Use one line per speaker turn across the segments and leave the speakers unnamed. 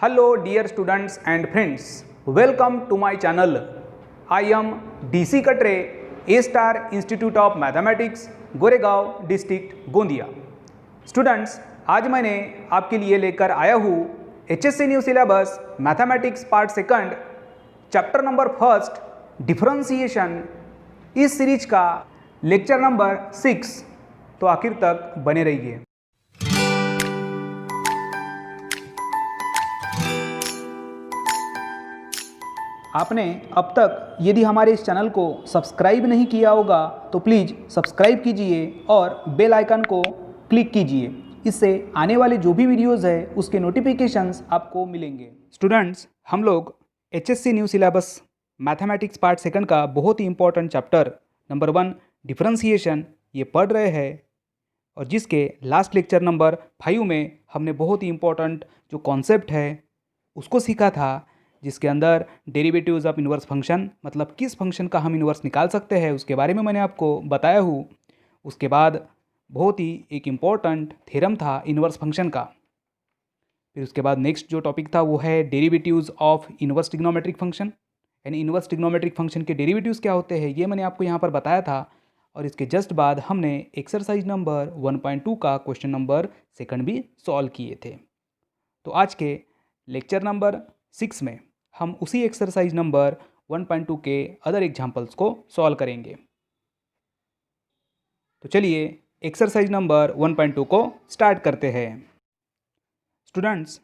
Hello dear students and friends, welcome to my channel. I am DC Katre, A Star Institute of Mathematics, Goregaon district Gondia. Students, आज मैंने आपके लिए लेकर आया हूँ HSC new syllabus mathematics part second chapter number first differentiation, इस series का lecture number 6। तो आखिर तक बने रहिए। आपने अब तक यदि हमारे इस चैनल को सब्सक्राइब नहीं किया होगा तो प्लीज़ सब्सक्राइब कीजिए और बेल आइकन को क्लिक कीजिए। इससे आने वाले जो भी वीडियोज़ है उसके नोटिफिकेशंस आपको मिलेंगे। स्टूडेंट्स, हम लोग HSC new syllabus mathematics part second का बहुत ही इंपॉर्टेंट चैप्टर नंबर 1 डिफरेंशिएशन ये पढ़ रहे हैं, और जिसके लास्ट लेक्चर नंबर 5 में हमने बहुत ही इंपॉर्टेंट जो कॉन्सेप्ट है उसको सीखा था, जिसके अंदर डेरिवेटिव्स ऑफ इन्वर्स फंक्शन, मतलब किस फंक्शन का हम इन्वर्स निकाल सकते हैं उसके बारे में मैंने आपको बताया हूँ। उसके बाद बहुत ही एक इम्पॉर्टेंट थ्योरम था इन्वर्स फंक्शन का। फिर उसके बाद नेक्स्ट जो टॉपिक था वो है derivatives of inverse trigonometric function, यानी इन्वर्स ट्रिग्नोमेट्रिक फंक्शन के डेरिवेटिव्स क्या होते हैं ये मैंने आपको यहाँ पर बताया था। और इसके जस्ट बाद हमने एक्सरसाइज नंबर 1.2 का क्वेश्चन नंबर 2 भी सॉल्व किए थे। तो आज के लेक्चर नंबर 6 में हम उसी एक्सरसाइज नंबर 1.2 के अदर एग्जाम्पल्स को सॉल्व करेंगे। तो चलिए एक्सरसाइज नंबर 1.2 को स्टार्ट करते हैं। स्टूडेंट्स,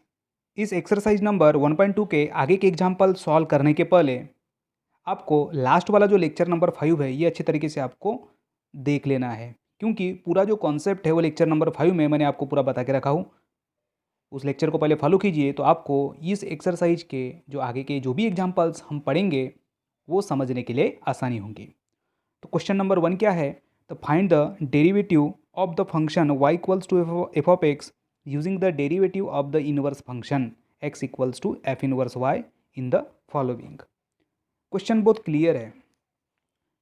इस एक्सरसाइज नंबर 1.2 के आगे के एग्जाम्पल सॉल्व करने के पहले आपको लास्ट वाला जो लेक्चर नंबर 5 है ये अच्छे तरीके से आपको देख लेना है, क्योंकि पूरा जो कॉन्सेप्ट है वो लेक्चर नंबर 5 में मैंने आपको पूरा बता के रखा हूँ। उस लेक्चर को पहले फॉलो कीजिए तो आपको इस एक्सरसाइज के जो आगे के जो भी एग्जाम्पल्स हम पढ़ेंगे वो समझने के लिए आसानी होगी। तो क्वेश्चन नंबर 1 क्या है? तो find the derivative of the function y equals to f of x using the derivative of the inverse function x equals to F inverse y in the following. Question बहुत clear है।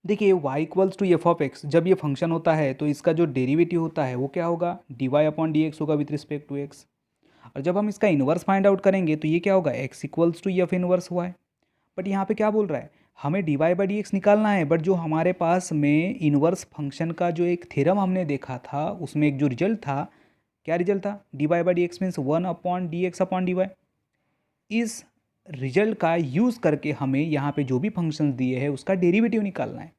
देखिए, y equals to f of x जब ये function होता है तो इसका जो डेरिवेटिव होता है वो क्या होगा? dy अपॉन डी एक्स होगा विथ रिस्पेक्ट टू x। और जब हम इसका इन्वर्स फाइंड आउट करेंगे तो ये क्या होगा? x equals to F inverse y। But यहाँ पे क्या बोल रहा है? हमें dy बाई डी एक्स निकालना है, बट जो हमारे पास में इन्वर्स फंक्शन का जो एक थ्योरम हमने देखा था उसमें एक जो रिजल्ट था, क्या रिजल्ट था? dy by d x means 1 upon d x upon d y. इस रिजल्ट का यूज़ करके हमें यहाँ पे जो भी फंक्शन दिए हैं उसका डेरिवेटिव निकालना है।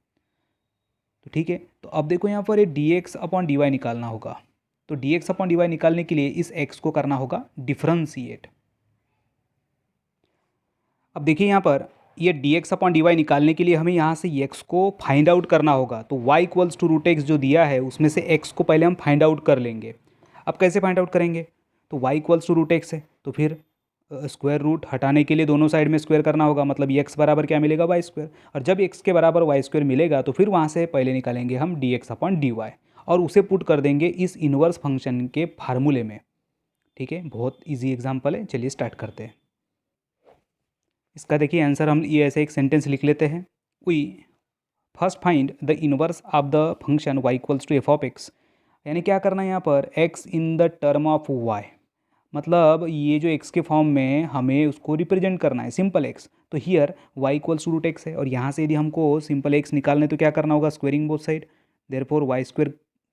तो ठीक है, तो अब देखो यहाँ पर ये d x upon d y निकालना होगा। तो d x upon d y निकालने के लिए इस x को करना होगा डिफरेंशिएट। अब देखिए यहाँ पर ये d x upon d y निकालने के लिए हमें यहाँ से x को फाइंड आउट करना होगा। तो y equals to root x जो दिया है उसमें से x को पहले हम फाइंड आउट कर लेंगे। अब कैसे फाइंड आउट करेंगे? तो y equals to root x है, तो फिर स्क्वायर रूट हटाने के लिए दोनों साइड में स्क्वायर करना होगा, मतलब x बराबर क्या मिलेगा? Y square. और जब x के बराबर वाई स्क्वायर मिलेगा तो फिर वहाँ से पहले निकालेंगे हम d x upon d y और उसे पुट कर देंगे इस इन्वर्स फंक्शन के फार्मूले में। ठीक है, बहुत इजी एग्जांपल है। चलिए स्टार्ट करते हैं। इसका देखिए आंसर हम ये ऐसे एक सेंटेंस लिख लेते हैं। We first find the inverse of the function y equals to f of x. यानी क्या करना है यहाँ पर? x in the term of y, मतलब ये जो x के फॉर्म में हमें उसको रिप्रेजेंट करना है, सिंपल x। तो here y equals to root x है, और यहाँ से यदि हमको सिंपल x निकालने तो क्या करना होगा? Squaring both side. Therefore y square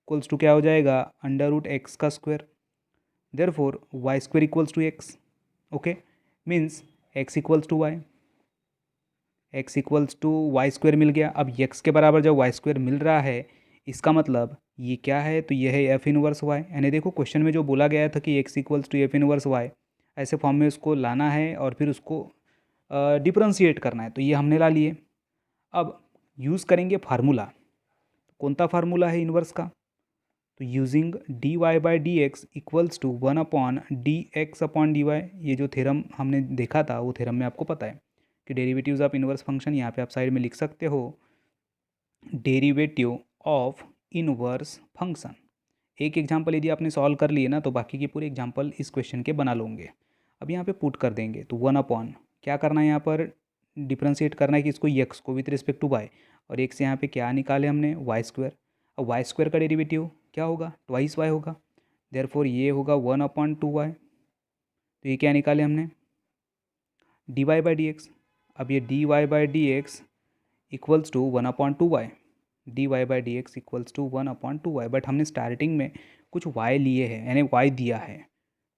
equals to क्या हो जाएगा? अंडर रूट एक्स का square. Therefore y square equals to x. Okay, means x equals to y, x equals to y square मिल गया। अब एक्स के बराबर जब वाई स्क्वायर मिल रहा है इसका मतलब ये क्या है? तो ये है एफ इनवर्स वाई। यानी देखो क्वेश्चन में जो बोला गया था कि x equals to F inverse y, ऐसे फॉर्म में उसको लाना है और फिर उसको डिफरेंशिएट करना है। तो ये हमने ला लिए। अब यूज़ करेंगे फार्मूला। कौन सा फार्मूला है इन्वर्स का? तो using d y by d x equals to 1 upon d x upon d y. ये जो थ्योरम हमने देखा था वो थ्योरम में आपको पता है कि डेरिवेटिव्स ऑफ इन्वर्स फंक्शन, यहाँ पे आप साइड में लिख सकते हो डेरिवेटिव ऑफ इन्वर्स फंक्शन। एक एग्जांपल यदि आपने सॉल्व कर लिए ना तो बाकी के पूरे एग्जांपल इस क्वेश्चन के बना लोगे। अब यहाँ पे पुट कर देंगे तो 1 अपॉन क्या करना है? यहाँ पर डिफ्रेंशिएट करना है कि इसको एक्स को विथ रिस्पेक्ट टू वाई, और एक से यहाँ पे क्या निकाले हमने? Y square. अब वाई स्क्वायर का डेरिवेटिव क्या होगा? ट्वाइस वाई होगा। देयरफॉर ये होगा 1 अपॉन 2 वाई। तो ये क्या निकाले हमने? D y by d x. अब ये d y by d x equals to 1/2y, d y by d x equals to 1/2y। But हमने स्टार्टिंग में कुछ y लिए हैं, यानी y दिया है,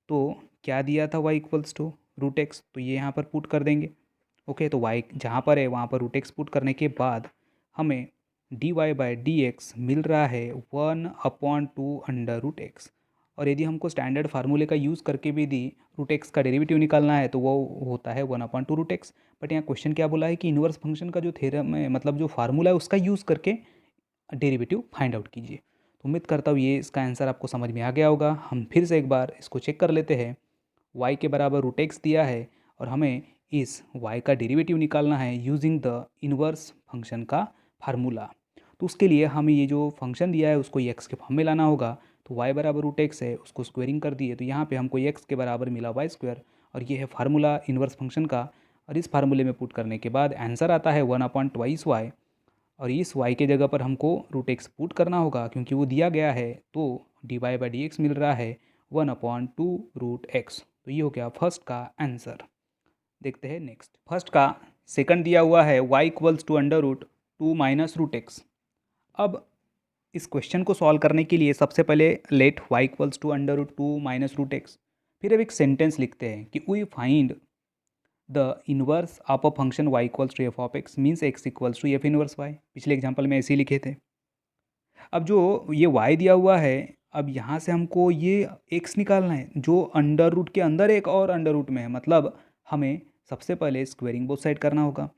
तो क्या दिया था, y equals to root x, तो ये यहाँ पर पुट कर देंगे। ओके, तो y जहाँ पर है वहाँ पर रूट एक्स पुट करने के बाद हमें d y by d x मिल रहा है 1/2 अंडर रूट एक्स। और यदि हमको स्टैंडर्ड फार्मूले का यूज़ करके भी दी रूट एक्स का डेरिवेटिव निकालना है तो वो होता है 1/2 रूट एक्स। बट यहाँ क्वेश्चन क्या बोला है कि इन्वर्स फंक्शन का जो थ्योरम है, मतलब जो फार्मूला है उसका यूज़ करके डेरिवेटिव फाइंड आउट कीजिए। तो उम्मीद करता हूँ ये इसका आंसर आपको समझ में आ गया होगा। हम फिर से एक बार इसको चेक कर लेते हैं। y के बराबर रूट एक्स दिया है और हमें इस y का डेरिवेटिव निकालना है यूजिंग द इन्वर्स फंक्शन का फार्मूला। तो उसके लिए हमें ये जो फंक्शन दिया है उसको x के फॉर्म में लाना होगा। तो y बराबर रूट एक्स है, उसको स्क्वेयरिंग कर दिए तो यहाँ पे हमको x के बराबर मिला y स्क्वायर, और ये है फार्मूला इन्वर्स फंक्शन का। और इस फार्मूले में पुट करने के बाद आंसर आता है 1/2y, और इस y के जगह पर हमको रूट एक्स पुट करना होगा क्योंकि वो दिया गया है। तो d y by d x मिल रहा है 1/2 रूट एक्स। तो ये हो गया फर्स्ट का आंसर। देखते हैं नेक्स्ट। फर्स्ट का सेकंड दिया हुआ है y equals to under root 2 minus root x. अब इस क्वेश्चन को सॉल्व करने के लिए सबसे पहले let y equals to under root 2 minus root x, फिर अब एक सेंटेंस लिखते हैं कि we find the inverse of a function y equals to f of x means x equals to F inverse y। पिछले एग्जाम्पल में ऐसे ही लिखे थे। अब जो ये y दिया हुआ है, अब यहाँ से हमको ये x निकालना है जो अंडर रूट के अंदर एक और अंडर रूट में है, मतलब हमें सबसे पहले स्क्वेयरिंग बोथ साइड करना होगा।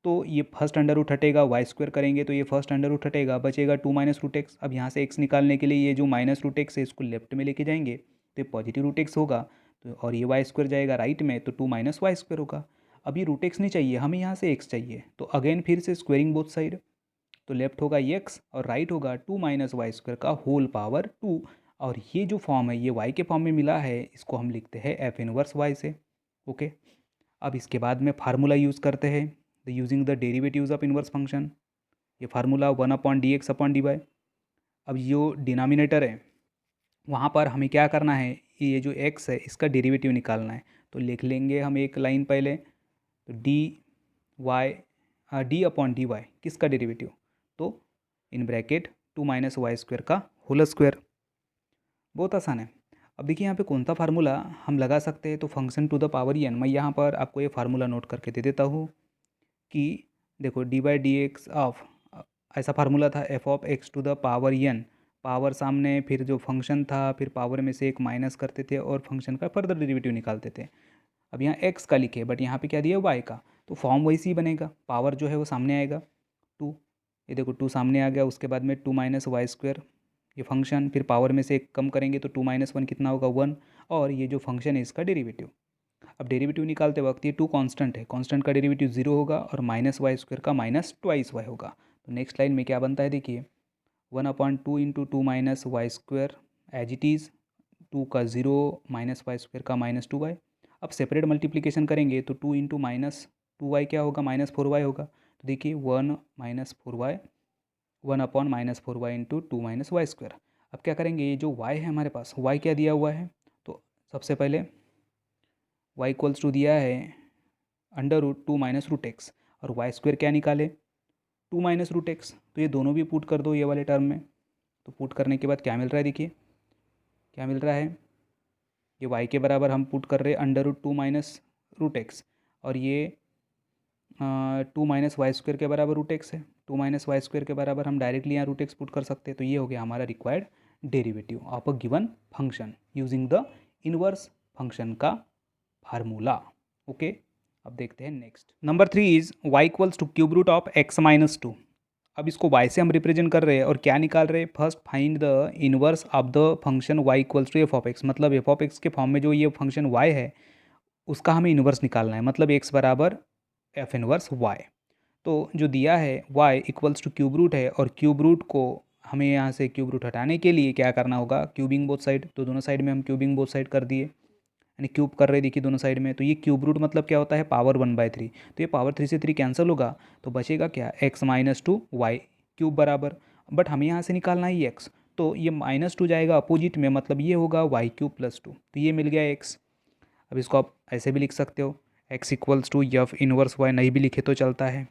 तो ये फर्स्ट अंडर रूट हटेगा, वाई स्क्वायर करेंगे तो ये फर्स्ट अंडर रूट हटेगा, बचेगा 2 माइनस रूट एक्स। अब यहाँ से एक्स निकालने के लिए ये जो माइनस रूट एक्स है इसको लेफ्ट में लेके जाएंगे तो ये पॉजिटिव रूट एक्स होगा, तो और ये वाई स्क्वायर जाएगा राइट में तो 2 माइनस वाई स्क्वायर होगा। अब ये रूट एक्स नहीं चाहिए हमें, यहाँ से एक्स चाहिए, तो अगेन फिर से स्क्वेयरिंग बोथ साइड, तो लेफ्ट होगा एक्स और राइट होगा 2 माइनस वाई स्क्वायर का होल पावर 2। और ये जो फॉर्म है ये वाई के फॉर्म में मिला है, इसको हम लिखते हैं एफ इनवर्स वाई से। ओके, अब इसके बाद में फार्मूला यूज़ करते हैं the using the derivatives of inverse function. ये फार्मूला 1/dx/dy। अब जो डिनोमिनेटर है वहाँ पर हमें क्या करना है, ये जो x है इसका डेरिवेटिव निकालना है। तो लिख लेंगे हम एक लाइन पहले, तो d/dy किसका डेरिवेटिव, तो in bracket 2 minus y square का होल स्क्वायर। बहुत आसान है। अब देखिए यहाँ पे कौन सा फार्मूला हम लगा सकते हैं, तो function to the power n। मैं यहाँ पर आपको ये फार्मूला नोट करके दे देता हूँ कि देखो d by d x of, ऐसा फार्मूला था f of x to the power n, power सामने फिर जो फंक्शन था फिर पावर में से एक माइनस करते थे और फंक्शन का फर्दर डेरिवेटिव निकालते थे। अब यहाँ एक्स का लिखे बट यहाँ पे क्या दिया वाई का, तो फॉर्म वैसे ही बनेगा, पावर जो है वो सामने आएगा 2, ये देखो 2 सामने आ गया, उसके बाद में 2 माइनस वाई स्क्वायर ये फंक्शन, फिर पावर में से एक कम करेंगे तो 2 माइनस 1 कितना होगा 1, और ये जो फंक्शन है इसका डेरिवेटिव। अब डेरिवेटिव निकालते वक्त ये 2 कांस्टेंट है, कांस्टेंट का डेरिवेटिव 0 होगा और माइनस वाई स्क्वायर का माइनस ट्वाइस वाई होगा। तो नेक्स्ट लाइन में क्या बनता है देखिए 1/2 into 2 minus y square as it is, 2 का 0 माइनस वाई स्क्वायर का माइनस 2y। अब सेपरेट मल्टीप्लिकेशन करेंगे तो 2 इंटू माइनस 2y क्या होगा, माइनस 4y होगा। तो देखिए 1 minus 4y, 1/--4y into 2 minus y square. अब क्या करेंगे, ये जो y है हमारे पास, y क्या दिया हुआ है, तो सबसे पहले y इक्वल्स टू दिया है under root 2 minus root x, और वाई स्क्वायर क्या निकाले 2 माइनस रूट एक्स, तो ये दोनों भी पुट कर दो ये वाले टर्म में। तो पुट करने के बाद क्या मिल रहा है, देखिए क्या मिल रहा है, ये y के बराबर हम पुट कर रहे हैं under root 2 minus root x, और ये 2 माइनस वाई स्क्वायर के बराबर रूट एक्स है। 2 माइनस वाई स्क्वायर के बराबर हम डायरेक्टली यहाँ रूट एक्स पुट कर सकते हैं। तो ये हो गया हमारा required derivative of a given function using the inverse function का फार्मूला। ओके, अब देखते हैं next. Number 3 is y equals to cube root of x minus 2। अब इसको y से हम रिप्रेजेंट कर रहे हैं और क्या निकाल रहे हैं, first find the inverse of the function y equals to f of x, मतलब एफ ऑफ एक्स के फॉर्म में जो ये फंक्शन y है उसका हमें इनवर्स निकालना है, मतलब x बराबर एफ इनवर्स y। तो जो दिया है y equals to cube root है, और क्यूब रूट को हमें यहाँ से क्यूब रूट हटाने के लिए क्या करना होगा, क्यूबिंग बोथ साइड। तो दोनों साइड में हम क्यूबिंग बोथ साइड कर दिए, यानी क्यूब कर रहे देखिए दोनों साइड में। तो ये क्यूब रूट मतलब क्या होता है, पावर 1/3। तो ये पावर 3 से 3 कैंसिल होगा, तो बचेगा क्या x माइनस 2 वाई क्यूब बराबर, बट हमें यहाँ से निकालना है x, तो ये माइनस 2 जाएगा अपोजिट में, मतलब ये होगा y क्यूब प्लस 2, तो ये मिल गया x। अब इसको आप ऐसे भी लिख सकते हो x equals to F inverse y, नहीं भी लिखे तो चलता है।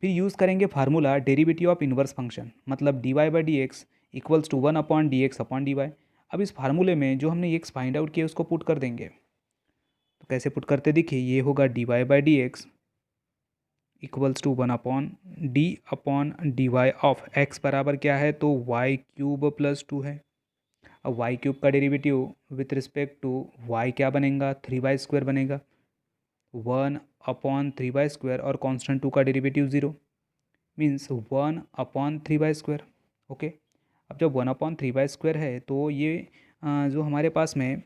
फिर यूज़ करेंगे formula derivative of inverse function, मतलब d y by d x equals to 1/dx/dy। अब इस फार्मूले में जो हमने एक्स फाइंड आउट किया उसको पुट कर देंगे। तो कैसे पुट करते देखिए, ये होगा d y by d x equals to 1/d/dy of x बराबर क्या है, तो y³ + 2 है। अब y³ का derivative with respect to y क्या बनेगा, 3y² बनेगा, 1/3y², और कांस्टेंट 2 का डेरिवेटिव 0 मीन्स 1/3y²। ओके, अब जब 1/3y² है तो ये जो हमारे पास में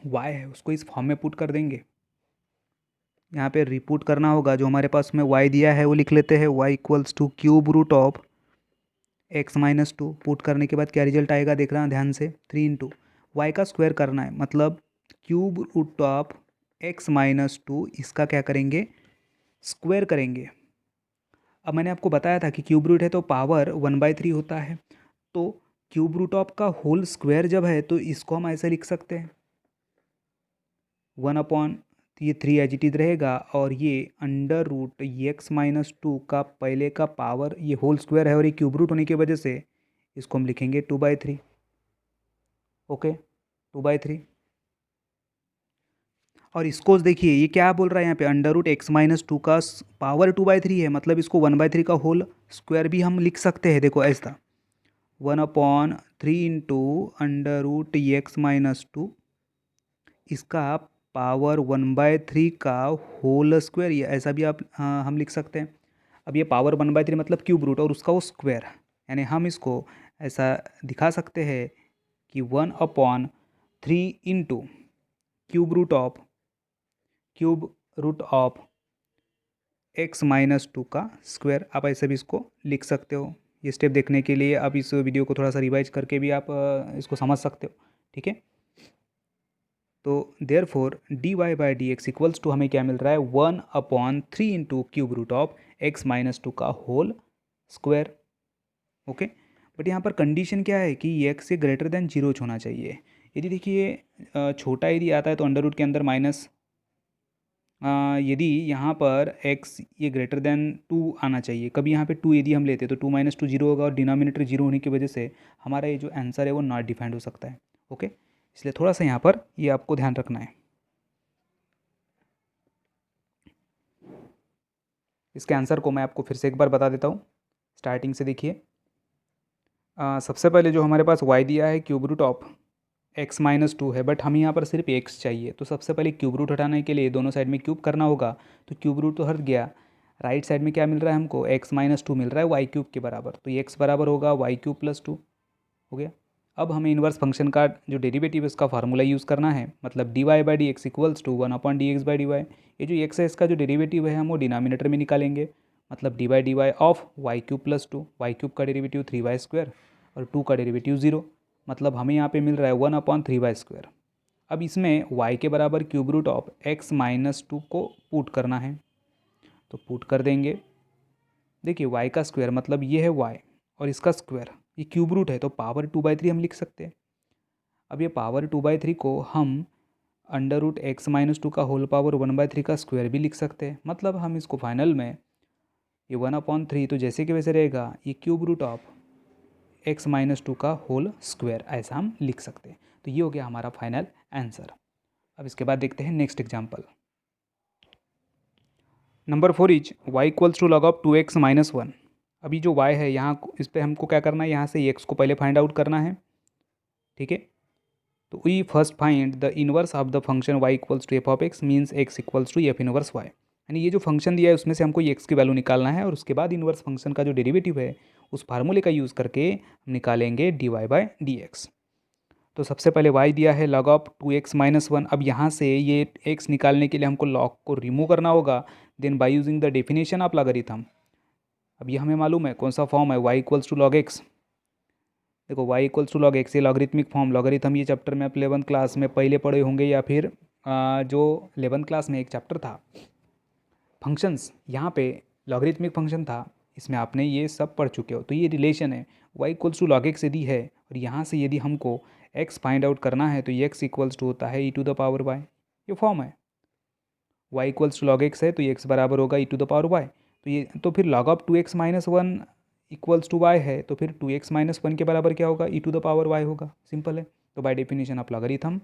y है उसको इस फॉर्म में पुट कर देंगे। यहाँ पे रिपुट करना होगा, जो हमारे पास में y दिया है वो लिख लेते हैं, y equals to (3x-2)। Put करने के बाद क्या रिजल्ट आएगा देख रहे हैं ध्यान से, 3 × y का स्क्वायर करना है, मतलब (3x-2) इसका क्या करेंगे, स्क्वायर करेंगे। अब मैंने आपको बताया था कि क्यूब रूट है तो पावर 1/3 होता है, तो क्यूब रूट ऑफ का होल स्क्वायर जब है तो इसको हम ऐसे लिख सकते हैं 1 ये 3 एज इट इज रहेगा, और ये (x-2) का पहले का पावर, ये होल स्क्वायर है और ये क्यूब रूट होने की वजह से इसको हम लिखेंगे 2/3। ओके, 2/3। और इसको देखिए ये क्या बोल रहा है यहाँ पे, (x-2) का पावर 2/3 है, मतलब इसको 1/3 का होल स्क्वायर भी हम लिख सकते हैं। देखो ऐसा 1/3 × (x-2) इसका पावर 1/3 का होल स्क्वायर, ये ऐसा भी आप हम लिख सकते हैं। अब ये पावर 1/3 मतलब क्यूब रूट और उसका वो स्क्वायर, यानी हम इसको ऐसा दिखा सकते हैं कि 1/3 × क्यूब रूट ऑफ (x-2) का स्क्वायर। आप ऐसे भी इसको लिख सकते हो। ये स्टेप देखने के लिए आप इस वीडियो को थोड़ा सा रिवाइज करके भी आप इसको समझ सकते हो, ठीक है। तो therefore d y by d x equals to हमें क्या मिल रहा है, 1/3 × क्यूब रूट ऑफ (x-2) का होल स्क्वायर। ओके, बट यहाँ पर कंडीशन क्या है कि x से ग्रेटर देन 0 होना चाहिए। यदि देखिए छोटा यदि आता है तो अंडर रूट के अंदर माइनस, यदि यहाँ पर x ये ग्रेटर देन 2 आना चाहिए। कभी यहाँ पे 2 यदि हम लेते तो 2 - 2 0 होगा, और डिनोमिनेटर 0 होने की वजह से हमारा ये जो आंसर है वो नॉट डिफाइंड हो सकता है। ओके, इसलिए थोड़ा सा यहाँ पर ये आपको ध्यान रखना है। इसके आंसर को मैं आपको फिर से एक बार बता देता हूँ, स्टार्टिंग से देखिए। सबसे पहले जो हमारे पास y दिया है क्यूब रूट ऑफ (x-2) है, बट हमें यहाँ पर सिर्फ x चाहिए। तो सबसे पहले क्यूब रूट हटाने के लिए दोनों साइड में क्यूब करना होगा, तो क्यूब रूट तो हट गया। राइट साइड में क्या मिल रहा है हमको, (x-2) मिल रहा है y³ के बराबर, तो ये x बराबर होगा y³ + 2 हो गया। अब हमें इन्वर्स फंक्शन का जो डेरिवेटिव है उसका फार्मूला यूज़ करना है, मतलब d y by d x equals to 1/dx/dy। ये जो x है इसका जो डेरिवेटिव है हम वो डिनोमिनेटर में निकालेंगे, मतलब dy/dy ऑफ y³ + 2। y³ का डेरिवेटिव 3y² और 2 का डेरिवेटिव 0, मतलब हमें यहाँ पे मिल रहा है 1/3y²। अब इसमें y के बराबर क्यूब रूट ऑफ (x-2) को पुट करना है, तो पुट कर देंगे। देखिए y का स्क्वायर मतलब ये है y, और इसका स्क्वायर ये क्यूब रूट है तो पावर 2/3 हम लिख सकते हैं। अब ये पावर 2/3 को हम (x-2) का होल पावर 1/3 का स्क्वायर भी लिख सकते हैं, मतलब हम इसको फाइनल में ये 1/3 तो जैसे कि वैसे रहेगा, ये क्यूब रूट ऑफ (x-2) का होल स्क्वायर ऐसा हम लिख सकते हैं। तो ये हो गया हमारा फाइनल आंसर। अब इसके बाद देखते हैं next example. Number 4 is y equals to log of 2x - 1। अभी जो y है यहाँ इस पर हमको क्या करना है, यहाँ से x को पहले फाइंड आउट करना है, ठीक है। तो we first find the inverse of the function y equals to f of x means x equals to f inverse y। यानी ये जो फंक्शन दिया है उसमें से हमको ये x की वैल्यू निकालना है, और उसके बाद इनवर्स फंक्शन का जो डेरिवेटिव है उस फार्मूले का यूज़ करके हम निकालेंगे d y by d x. तो सबसे पहले y दिया है log ऑफ 2x - 1। अब यहाँ से ये x निकालने के लिए हमको log को रिमूव करना होगा, then by using the definition of logarithm. अब ये हमें मालूम है कौन सा फॉर्म है, y equals to log x। देखो y equals to log x, ये लॉगरिथमिक फॉर्म। लॉगरिथम ये चैप्टर में आप 11th क्लास में पहले पढ़े होंगे, या फिर जो 11th क्लास में एक चैप्टर था फंक्शंस, यहाँ पे लॉगरिथमिक फंक्शन था, इसमें आपने ये सब पढ़ चुके हो। तो ये रिलेशन है y equals to log x यदि है, और यहाँ से यदि हमको x फाइंड आउट करना है तो ये x इक्वल्स टू होता है e to the power y। ये फॉर्म है y equals to log x है तो ये x बराबर होगा e to the power y। तो ये तो फिर log of 2x minus one equals to y है, तो फिर 2x माइनस वन के बराबर क्या होगा, e to the power y होगा। सिंपल है। तो by definition of logarithm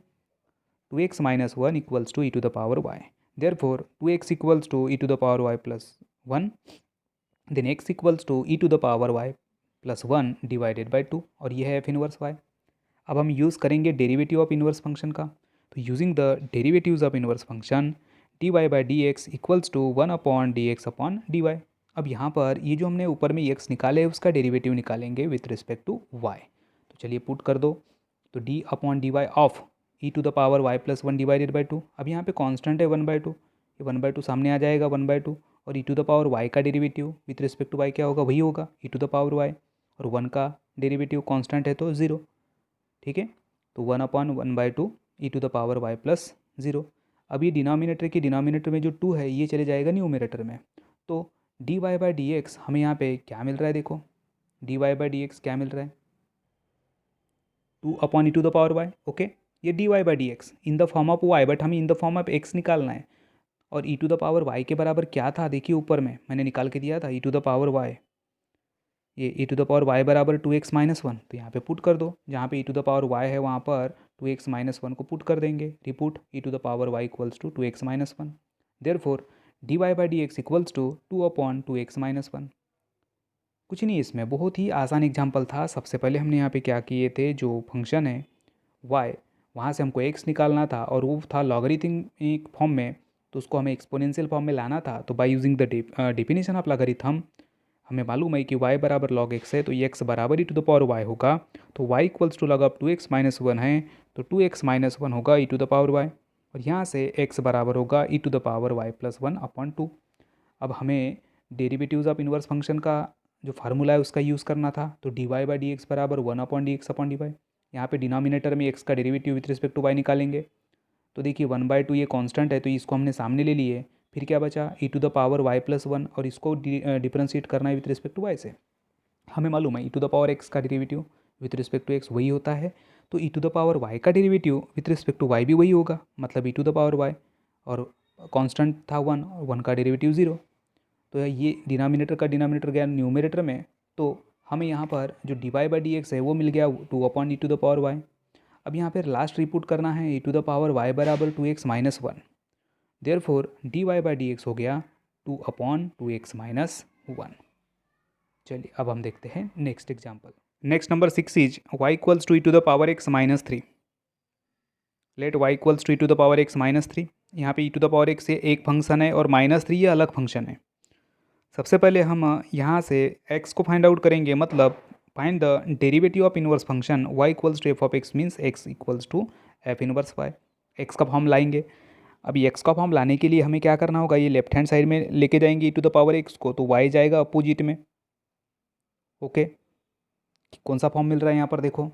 2x minus one equals to e to the power y, therefore 2x equals to e to the power y plus one, then x equals to e to the power y plus one divided by two, और ये है F inverse y। अब हम use करेंगे derivative of inverse function का। तो using the derivatives of inverse function d y by d x equals to one upon d x upon d y. अब यहाँ पर ये जो हमने ऊपर में एक्स निकाले है उसका डेरिवेटिव निकालेंगे विथ रिस्पेक्ट टू वाई। तो चलिए पुट कर दो। तो d upon d y of e to the power y plus one divided by two. अब यहाँ पे कांस्टेंट है वन बाई टू, ये वन बाई टू सामने आ जाएगा, वन बाई टू, और e to the power y का derivative with respect to y क्या होगा, वही होगा e to the power y, और वन का डेरिवेटिव कांस्टेंट है तो ज़ीरो। ठीक है, तो one upon one by two e to the power y plus zero. अब ये डिनोमिनेटर की डिनोमिनेटर में जो टू है ये चले जाएगा न्यूमिनेटर में। तो d y by d x हमें यहाँ पे क्या मिल रहा है, देखो d y by d x क्या मिल रहा है, two upon e to the power y. Okay, ये d y by d x in the form of y, but हमें in the form of x निकालना है। और e to the power y के बराबर क्या था, देखिए ऊपर में मैंने निकाल के दिया था e to the power y, ये e to the power y बराबर टू एक्स माइनस वन। तो यहाँ पे पुट कर दो, जहाँ पे e to the power y है वहाँ पर टू एक्स माइनस वन को पुट कर देंगे, reput e to the power y equals to two x minus one, therefore d y by d x equals to two upon two x minus one. कुछ नहीं, इसमें बहुत ही आसान example था। सबसे पहले हमने यहाँ पे क्या किए थे, जो फंक्शन है वाई वहाँ से हमको एक्स निकालना था और वो था लॉगरिथमिक फॉर्म में, तो उसको हमें एक्सपोनेंशियल फॉर्म में लाना था। तो bye using the definition of logarithm हमें मालूम है कि y बराबर लॉग एक्स है, तो ये x बराबर e to the power y होगा। तो y equals to log of two x minus one है, तो टू एक्स माइनस वन होगा e to the power y, और यहाँ से x बराबर होगा e to the power y plus one upon two. अब हमें डेरिवेटिव्स ऑफ इनवर्स फंक्शन का जो फार्मूला है उसका यूज़ करना था। तो d y by d x बराबर one upon d x upon d y. यहाँ पे डिनोमिनेटर में x का derivative with respect to y निकालेंगे। तो देखिए वन बाई टू ये कांस्टेंट है तो इसको हमने सामने ले लिए, फिर क्या बचा e to the power y plus one, और इसको डिफरेंशिएट करना है विथ रिस्पेक्ट टू वाई से। हमें मालूम है e to the power x का derivative with respect to x वही होता है, तो e to the power y का derivative with respect to y भी वही होगा, मतलब e to the power y, और कांस्टेंट था वन और वन का डेरिवेटिव ज़ीरो। तो ये डिनोमिनेटर का डिनोमिनेटर गया न्यूमरेटर में, तो हमें यहाँ पर जो d y by d x है वो मिल गया two upon e to the power y. अब यहाँ पर लास्ट रिपोर्ट करना है e to the power y बराबर two x minus one, therefore d y by d x हो गया two upon two x minus one. चलिए अब हम देखते हैं next example. Next number 6 is y equals to e to the power x minus three. Let y equals to e to the power x minus three. यहाँ पे e to the power x से एक function है और minus three ये अलग function है। सबसे पहले हम यहाँ से x को फाइंड आउट करेंगे, मतलब find the derivative of inverse function y equals to f of x means x equals to F inverse y। x का फॉर्म लाएंगे। अभी x का फॉर्म लाने के लिए हमें क्या करना होगा, ये लेफ्ट हैंड साइड में लेके जाएंगे ई टू द पावर x को, तो y जाएगा अपोजिट में। ओके, कौन सा फॉर्म मिल रहा है यहाँ पर देखो,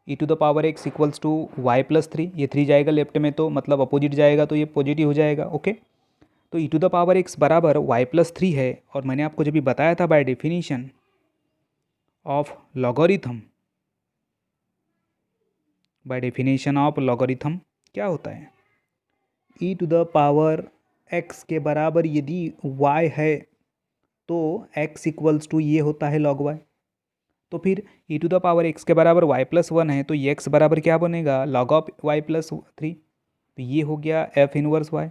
e to the power x equals to y plus three, ये थ्री जाएगा लेफ्ट में तो मतलब अपोजिट जाएगा, तो ये पॉजिटिव हो जाएगा। ओके, तो e to the power x बराबर वाई प्लस थ्री है, और मैंने आपको जब भी बताया था bye definition of logarithm, bye definition of logarithm क्या होता है, e to the power x के बराबर यदि y है तो x इक्वल्स टू ये होता है log y। तो फिर ई टू द पावर x के बराबर y प्लस वन है, तो ये x बराबर क्या बनेगा, log of y plus three. तो ये हो गया f इनवर्स y,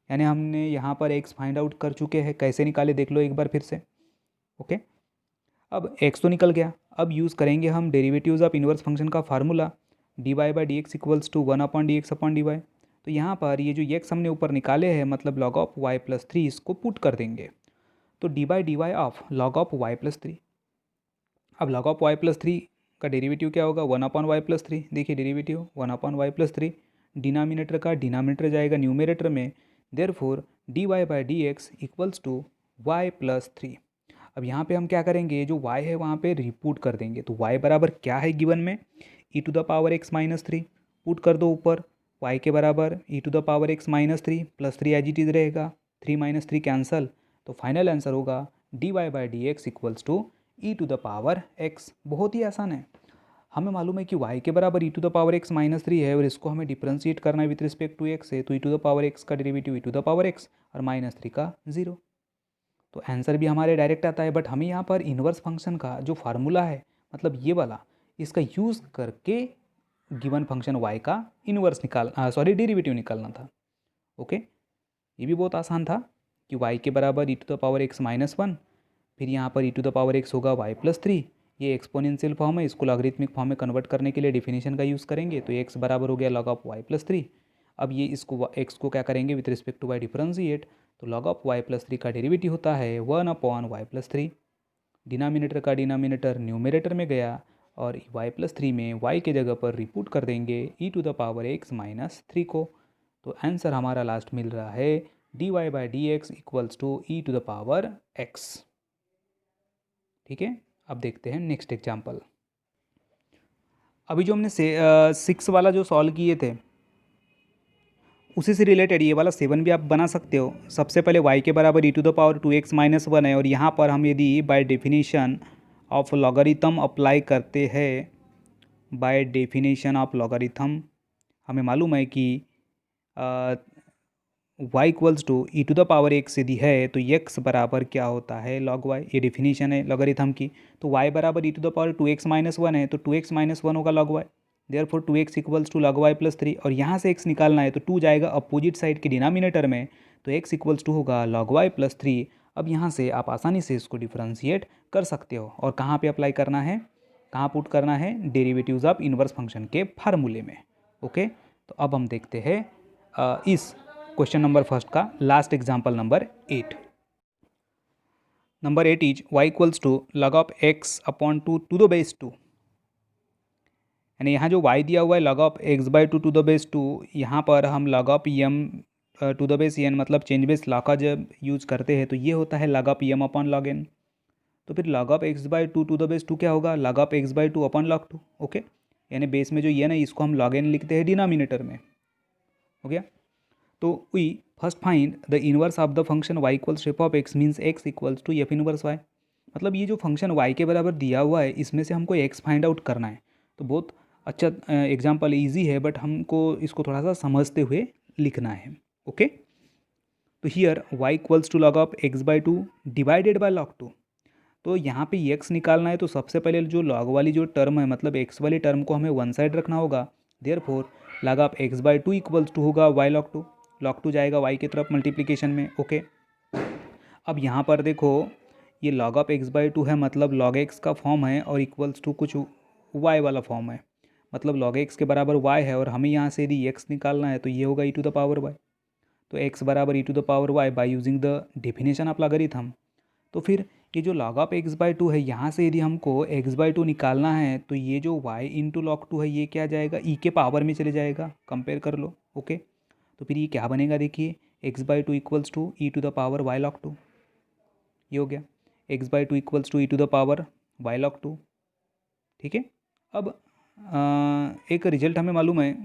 यानी हमने यहाँ पर x फाइंड आउट कर चुके हैं। कैसे निकाले देख लो एक बार फिर से। ओके, अब x तो निकल गया। अब यूज़ करेंगे हम डेरिवेटिव्स ऑफ इनवर्स फंक्शन का formula, d y by d x equals to one upon d x upon d y. तो यहाँ पर ये जो x हमने ऊपर निकाले हैं मतलब log of y plus three, इसको पुट कर देंगे। तो d by d y of log of y plus three. अब log of y plus three का डेरिवेटिव क्या होगा, one upon y plus three. देखिए derivative one upon y plus three, denominator का डिनोमिनेटर जाएगा न्यूमरेटर में, therefore d y by d x equals to y plus three. अब यहाँ पे हम क्या करेंगे, जो y है वहाँ पे रिपुट कर देंगे। तो y बराबर क्या है गिवन में, e to the power x minus three, put कर दो ऊपर, y के बराबर e to the power x minus three plus three as it is रहेगा, थ्री माइनस थ्री कैंसल, तो फाइनल आंसर होगा d y by d x equals to e to the power x। बहुत ही आसान है। हमें मालूम है कि y के बराबर e to the power x minus 3 है और इसको हमें डिफ्रेंशिएट करना है विथ रिस्पेक्ट टू x है, तो e to the power x का derivative e to the power x और माइनस 3 का 0। तो आंसर भी हमारे डायरेक्ट आता है, बट हमें यहाँ पर इन्वर्स फंक्शन का जो फार्मूला है मतलब ये वाला, इसका यूज़ करके गिवन फंक्शन y का इन्वर्स डेरिवेटिव निकालना था। ओके, ये भी बहुत आसान था कि y के बराबर e to the power x minus 1, फिर यहाँ पर e to the power x होगा y प्लस 3। ये एक्सपोनेंशियल फॉर्म है, इसको लॉगरिथमिक फॉर्म में कन्वर्ट करने के लिए डेफिनेशन का यूज़ करेंगे, तो x बराबर हो गया log ऑफ y प्लस 3। अब ये इसको x को क्या करेंगे with respect to y differentiate, तो log ऑफ y प्लस 3 का डेरिवेटिव होता है 1/y प्लस 3। डिनोमिनेटर का डिनोमिनेटर न्यूमरेटर में गया और y प्लस 3 में y के जगह पर रिपूट कर देंगे e to the power x minus 3 को। तो आंसर हमारा लास्ट मिल रहा है dy/dx equals to e to the power x। ठीक है, अब देखते हैं नेक्स्ट एग्जाम्पल। अभी जो हमने 6 वाला जो सॉल्व किए थे उसी से रिलेटेड ये वाला 7 भी आप बना सकते हो। सबसे पहले y के बराबर e to the power 2x minus 1 है और यहाँ पर हम यदि by definition of logarithm apply करते हैं, बाय डेफिनेशन ऑफ लॉगरिथम हमें मालूम है कि y equals to e to the power x यदि है तो x बराबर क्या होता है log y, ये डेफिनेशन है लॉगरिथम की। तो y बराबर e to the power 2x minus 1 है तो 2x माइनस 1 होगा log y, therefore 2x equals to log y plus 3। और यहाँ से x निकालना है तो 2 जाएगा अपोजिट साइड के डिनोमिनेटर में, तो x इक्वल्स टू होगा log y प्लस 3। अब यहाँ से आप आसानी से इसको डिफ्रेंशिएट कर सकते हो और कहाँ पे अप्लाई करना है, कहाँ पुट करना है, डेरिवेटिव्स ऑफ इन्वर्स फंक्शन के फार्मूले में। ओके, तो अब हम देखते हैं इस क्वेश्चन नंबर फर्स्ट का लास्ट एग्जाम्पल नंबर 8। नंबर 8 is y equals to log of x upon 2 to the base 2। यानी यहाँ जो y दिया हुआ है log of x/2 to the base 2, यहाँ पर हम log of m to the base n मतलब चेंज बेस लॉ का जब यूज करते हैं तो ये होता है log of m upon log n। तो फिर log of x/2 to the base 2 क्या होगा, log of x/2 upon log 2। Okay, यानी बेस में जो ये ना इसको हम log n लिखते हैं डिनोमिनेटर में। हो गया, तो we first find the inverse of the function y equals F of x means x equals to F inverse y। मतलब ये जो फंक्शन y के बराबर दिया हुआ है इसमें से हमको x फाइंड आउट करना है। तो बहुत अच्छा एग्जाम्पल ईजी है, बट हमको इसको थोड़ा सा समझते हुए लिखना है। ओके, तो here y equals to log of x/2 divided by log 2। तो यहाँ पे x निकालना है तो सबसे पहले जो log वाली जो टर्म है मतलब x वाली टर्म को हमें वन साइड रखना होगा, therefore log of x/2 equals to होगा y log 2। log 2 जाएगा y की तरफ मल्टीप्लिकेशन में। ओके, अब यहाँ पर देखो ये log ऑफ x/2 है मतलब log x का फॉर्म है और इक्वल्स टू कुछ y वाला फॉर्म है, मतलब log x के बराबर y है और हमें यहाँ से यदि x निकालना है तो ये होगा e to the power y। तो x बराबर e to the power y by using the definition of logarithm. तो फिर ये जो log ऑफ x/2 है यहाँ से यदि हमको x/2 निकालना है तो ये जो y इंटू log 2 है ये क्या जाएगा, e के पावर में चले जाएगा, कंपेयर कर लो। ओके, तो फिर ये क्या बनेगा, देखिए x/2 equals to e to the power y log 2। ये हो गया x/2 equals to e to the power y log 2। ठीक है, अब एक रिजल्ट हमें मालूम है,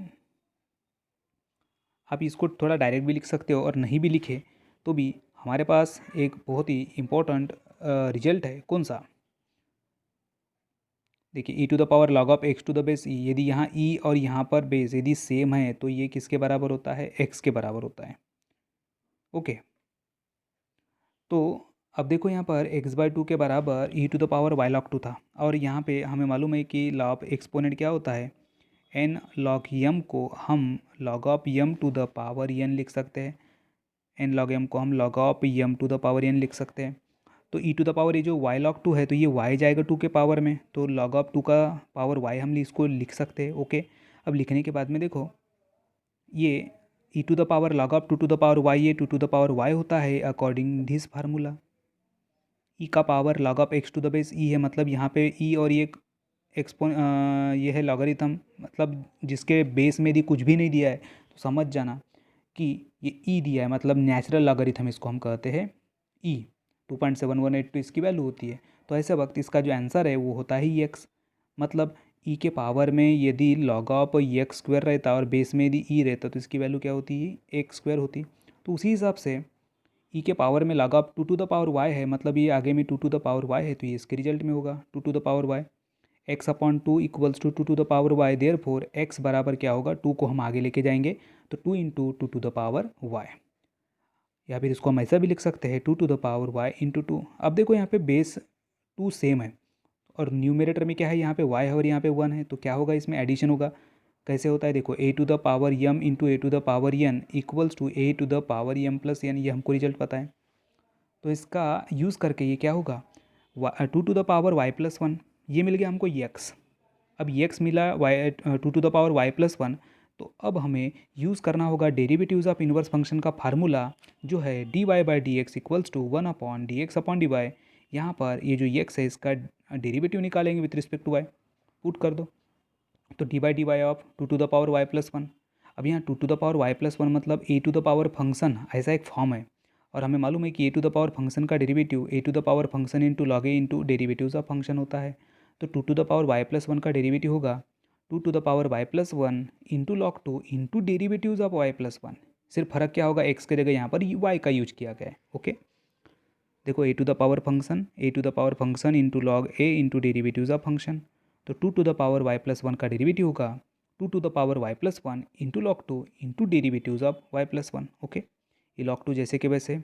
आप इसको थोड़ा डायरेक्ट भी लिख सकते हो और नहीं भी लिखे तो भी हमारे पास एक बहुत ही इम्पोर्टेंट रिजल्ट है। कौन सा, देखिए e to the power log of x to the base e, यदि यहाँ e और यहाँ पर बेस यदि सेम है तो ये किसके बराबर होता है, x के बराबर होता है। ओके, तो अब देखो यहाँ पर x/2 के बराबर e to the power y log 2 था और यहाँ पे हमें मालूम है कि लॉ ऑफ एक्सपोनेंट क्या होता है, n log m को हम log of m to the power n लिख सकते हैं, n log m को हम log of m to the power n लिख सकते हैं। तो e टू द पावर ये जो y log 2 है तो ये y जाएगा 2 के पावर में, तो log ऑफ 2 का पावर y हम इसको लिख सकते हैं। ओके, अब लिखने के बाद में देखो ये e to the power log of 2 to the power y, ये 2 टू द पावर y होता है अकॉर्डिंग दिस फार्मूला। e का power log of x to the base e है, मतलब यहाँ पे e और ये ये है लॉगरिथम, मतलब जिसके बेस में यदि कुछ भी नहीं दिया है तो समझ जाना कि ये e दिया है, मतलब नेचुरल लॉगरिथम इसको हम कहते हैं e। 2.7182 इसकी वैल्यू होती है, तो ऐसे वक्त इसका जो आंसर है वो होता है x। मतलब e के पावर में यदि log ऑफ x स्क्वायर रहता और बेस में यदि e रहता तो इसकी वैल्यू क्या होती है, x स्क्वायर होती। तो उसी हिसाब से e के पावर में log of 2 to the power y है, मतलब ये आगे में 2 टू द पावर y है तो ये इसके रिजल्ट में होगा 2 to the power y। X upon two equals to to the power y, there four x बराबर क्या होगा, टू को हम आगे लेके जाएंगे तो two into two to the power y, या फिर इसको हम ऐसा भी लिख सकते हैं two to the power y into two. अब देखो यहाँ पे बेस टू सेम है और न्यूमरेटर में क्या है, यहाँ पे वाई है और यहाँ पे वन है, तो क्या होगा, इसमें एडिशन होगा। कैसे होता है देखो, a to the power m into a to the power n equals to a to the power m plus n, ये हमको रिजल्ट पता है। तो इसका यूज़ करके ये क्या होगा, two to the power y plus one, ये मिल गया हमको एक्स। अब एक्स मिला y two to the power y plus one, तो अब हमें यूज़ करना होगा डेरिवेटिव्स ऑफ इनवर्स फंक्शन का फार्मूला, जो है d y by d x equals to one upon d x upon d y. यहाँ पर ये जो एक्स है इसका डेरिवेटिव निकालेंगे with respect to y, put कर दो तो d y of two to the power y plus one. अब यहाँ two to the power y plus one मतलब a to the power function ऐसा एक फॉर्म है, और हमें मालूम है कि a to the power function का derivative a to the power function into log a into derivatives of function होता है। तो two to the power y plus one का डेरिवेटिव होगा two to the power y plus one into log two into derivatives of y plus one. सिर्फ फर्क क्या होगा, x की जगह यहाँ पर वाई का यूज किया गया है। ओके, देखो a to the power function into log a into derivatives of function, तो two to the power y plus one का डेरिवेटिव होगा two to the power y plus one into log two into derivatives of y plus one. Okay, ये log two जैसे के वैसे।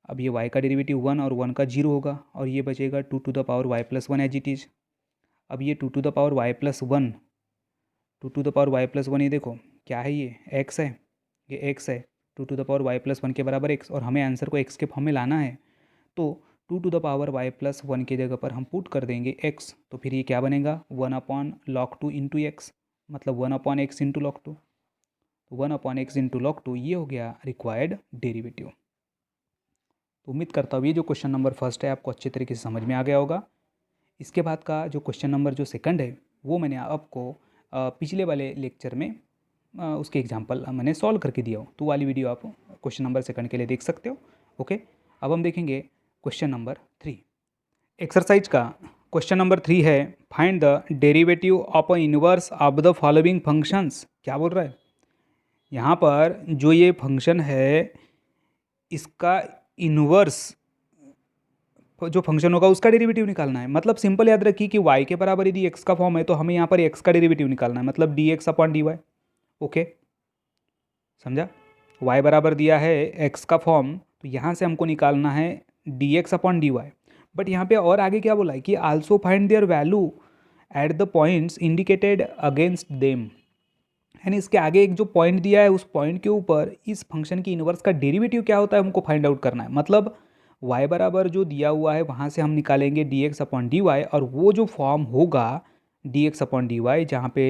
अब ये y का डेरिवेटिव वन और वन का जीरो होगा, और ये बचेगा two to the power y plus one as it is. अब ये two to the power y plus one, two to the power y plus one, ये देखो क्या है, ये x है, ये x है, two to the power y plus one के बराबर x, और हमें आंसर को x के फॉर्म में लाना है। तो two to the power y plus one की जगह पर हम पुट कर देंगे x, तो फिर ये क्या बनेगा, one upon log two into x, मतलब one upon x into log two, one upon x into log two, ये हो गया रिक्वायर्ड डेरिवेटिव। तो उम्मीद करता हूँ ये जो क्वेश्चन नंबर फर्स्ट है आपको अच्छे तरीके से समझ में आ गया होगा। इसके बाद का जो क्वेश्चन नंबर जो सेकंड है वो मैंने आपको पिछले वाले लेक्चर में उसके एग्जांपल मैंने सॉल्व करके दिया हो, तो वाली वीडियो आप क्वेश्चन नंबर सेकंड के लिए देख सकते हो। ओके, अब हम देखेंगे क्वेश्चन नंबर थ्री। एक्सरसाइज का क्वेश्चन नंबर थ्री है, find the derivative of a inverse of the following functions. क्या बोल रहा है यहाँ पर, जो ये फंक्शन है इसका इनवर्स जो फंक्शन होगा उसका डेरिवेटिव निकालना है। मतलब सिंपल याद रखिए कि y के बराबर यदि x का फॉर्म है तो हमें यहाँ पर x का डेरिवेटिव निकालना है, मतलब d x upon d y. Okay, समझा, y बराबर दिया है x का फॉर्म, तो यहाँ से हमको निकालना है d x upon d y. But यहाँ पे और आगे क्या बोला है कि also find their value at the points indicated against them, यानी इसके आगे एक जो पॉइंट दिया है उस पॉइंट के ऊपर इस फंक्शन की इनवर्स का डेरिवेटिव क्या होता है हमको फाइंड आउट करना है। मतलब y बराबर जो दिया हुआ है वहाँ से हम निकालेंगे d x upon d y, और वो जो फॉर्म होगा d x upon d y जहाँ पे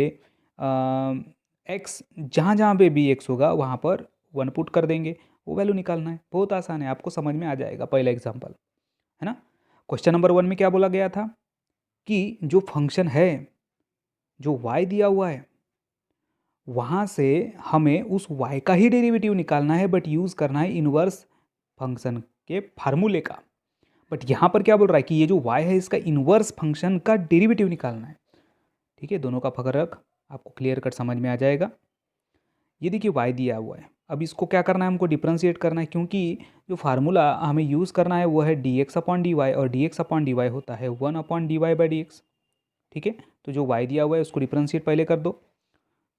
x जहाँ जहाँ पे भी x होगा वहाँ पर वन पुट कर देंगे, वो वैल्यू निकालना है। बहुत आसान है, आपको समझ में आ जाएगा। पहला एग्जाम्पल है ना, क्वेश्चन नंबर वन में क्या बोला गया था कि जो फंक्शन है जो y दिया हुआ है वहाँ से हमें उस y का ही डेरिवेटिव निकालना है, बट यूज़ करना है इनवर्स फंक्शन के फार्मूले का। बट यहाँ पर क्या बोल रहा है कि ये जो y है इसका इनवर्स फंक्शन का डेरिवेटिव निकालना है। ठीक है, दोनों का फर्क आपको क्लियर कट समझ में आ जाएगा। ये देखिए y दिया हुआ है, अब इसको क्या करना है, हमको डिफ्रेंशिएट करना है, क्योंकि जो फार्मूला हमें यूज़ करना है वो है d x upon d y, और d x upon d y होता है one upon d y by d x. ठीक है, तो जो y दिया हुआ है उसको डिफ्रेंशिएट पहले कर दो,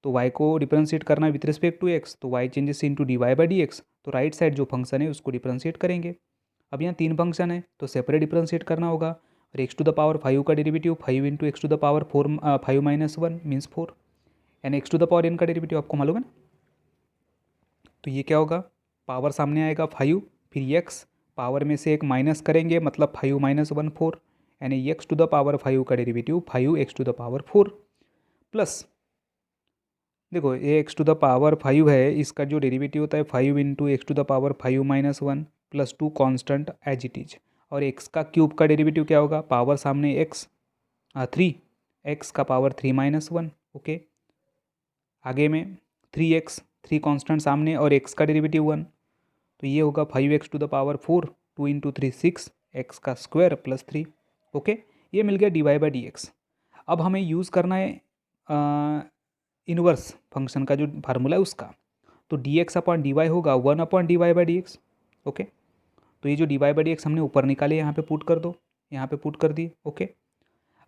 तो y को डिफ्रेंशिएट करना है विथ रिस्पेक्ट टू x, तो y changes into d y by d x, तो राइट साइड जो फंक्शन है उसको डिफ्रेंशिएट करेंगे। अब यहाँ तीन फंक्शन है तो सेपरेट डिफ्रेंशिएट करना होगा, और x to the power five का derivative five into x to the power four, five minus one means four, यानी x to the power n का डेरिवेटिव आपको मालूम है ना। तो ये क्या होगा, पावर सामने आएगा फाइव, फिर एक्स पावर में से एक माइनस करेंगे मतलब फाइव माइनस वन फोर, यानी x to the power five का derivative five x to the power four, plus देखो ये x to the power five है, इसका जो डेरिवेटिव होता है five into x to the power five minus one plus two constant as it is, और x का क्यूब का डेरिवेटिव क्या होगा, पावर सामने एक्स थ्री, एक्स का power three minus one. Okay, आगे में थ्री एक्स, थ्री कॉन्स्टेंट सामने और एक्स का डेरिवेटिव वन, तो ये होगा five x to the power four, two into three six, x का स्क्वायर प्लस थ्री। ओके, ये मिल गया d y by d x. अब हमें यूज़ करना है इनवर्स फंक्शन का जो फार्मूला है उसका, तो d x upon d y होगा one upon d y by d x. Okay, तो ये जो d y by d x हमने ऊपर निकाले यहाँ पे पुट कर दो, यहाँ पे पुट कर दी। ओके,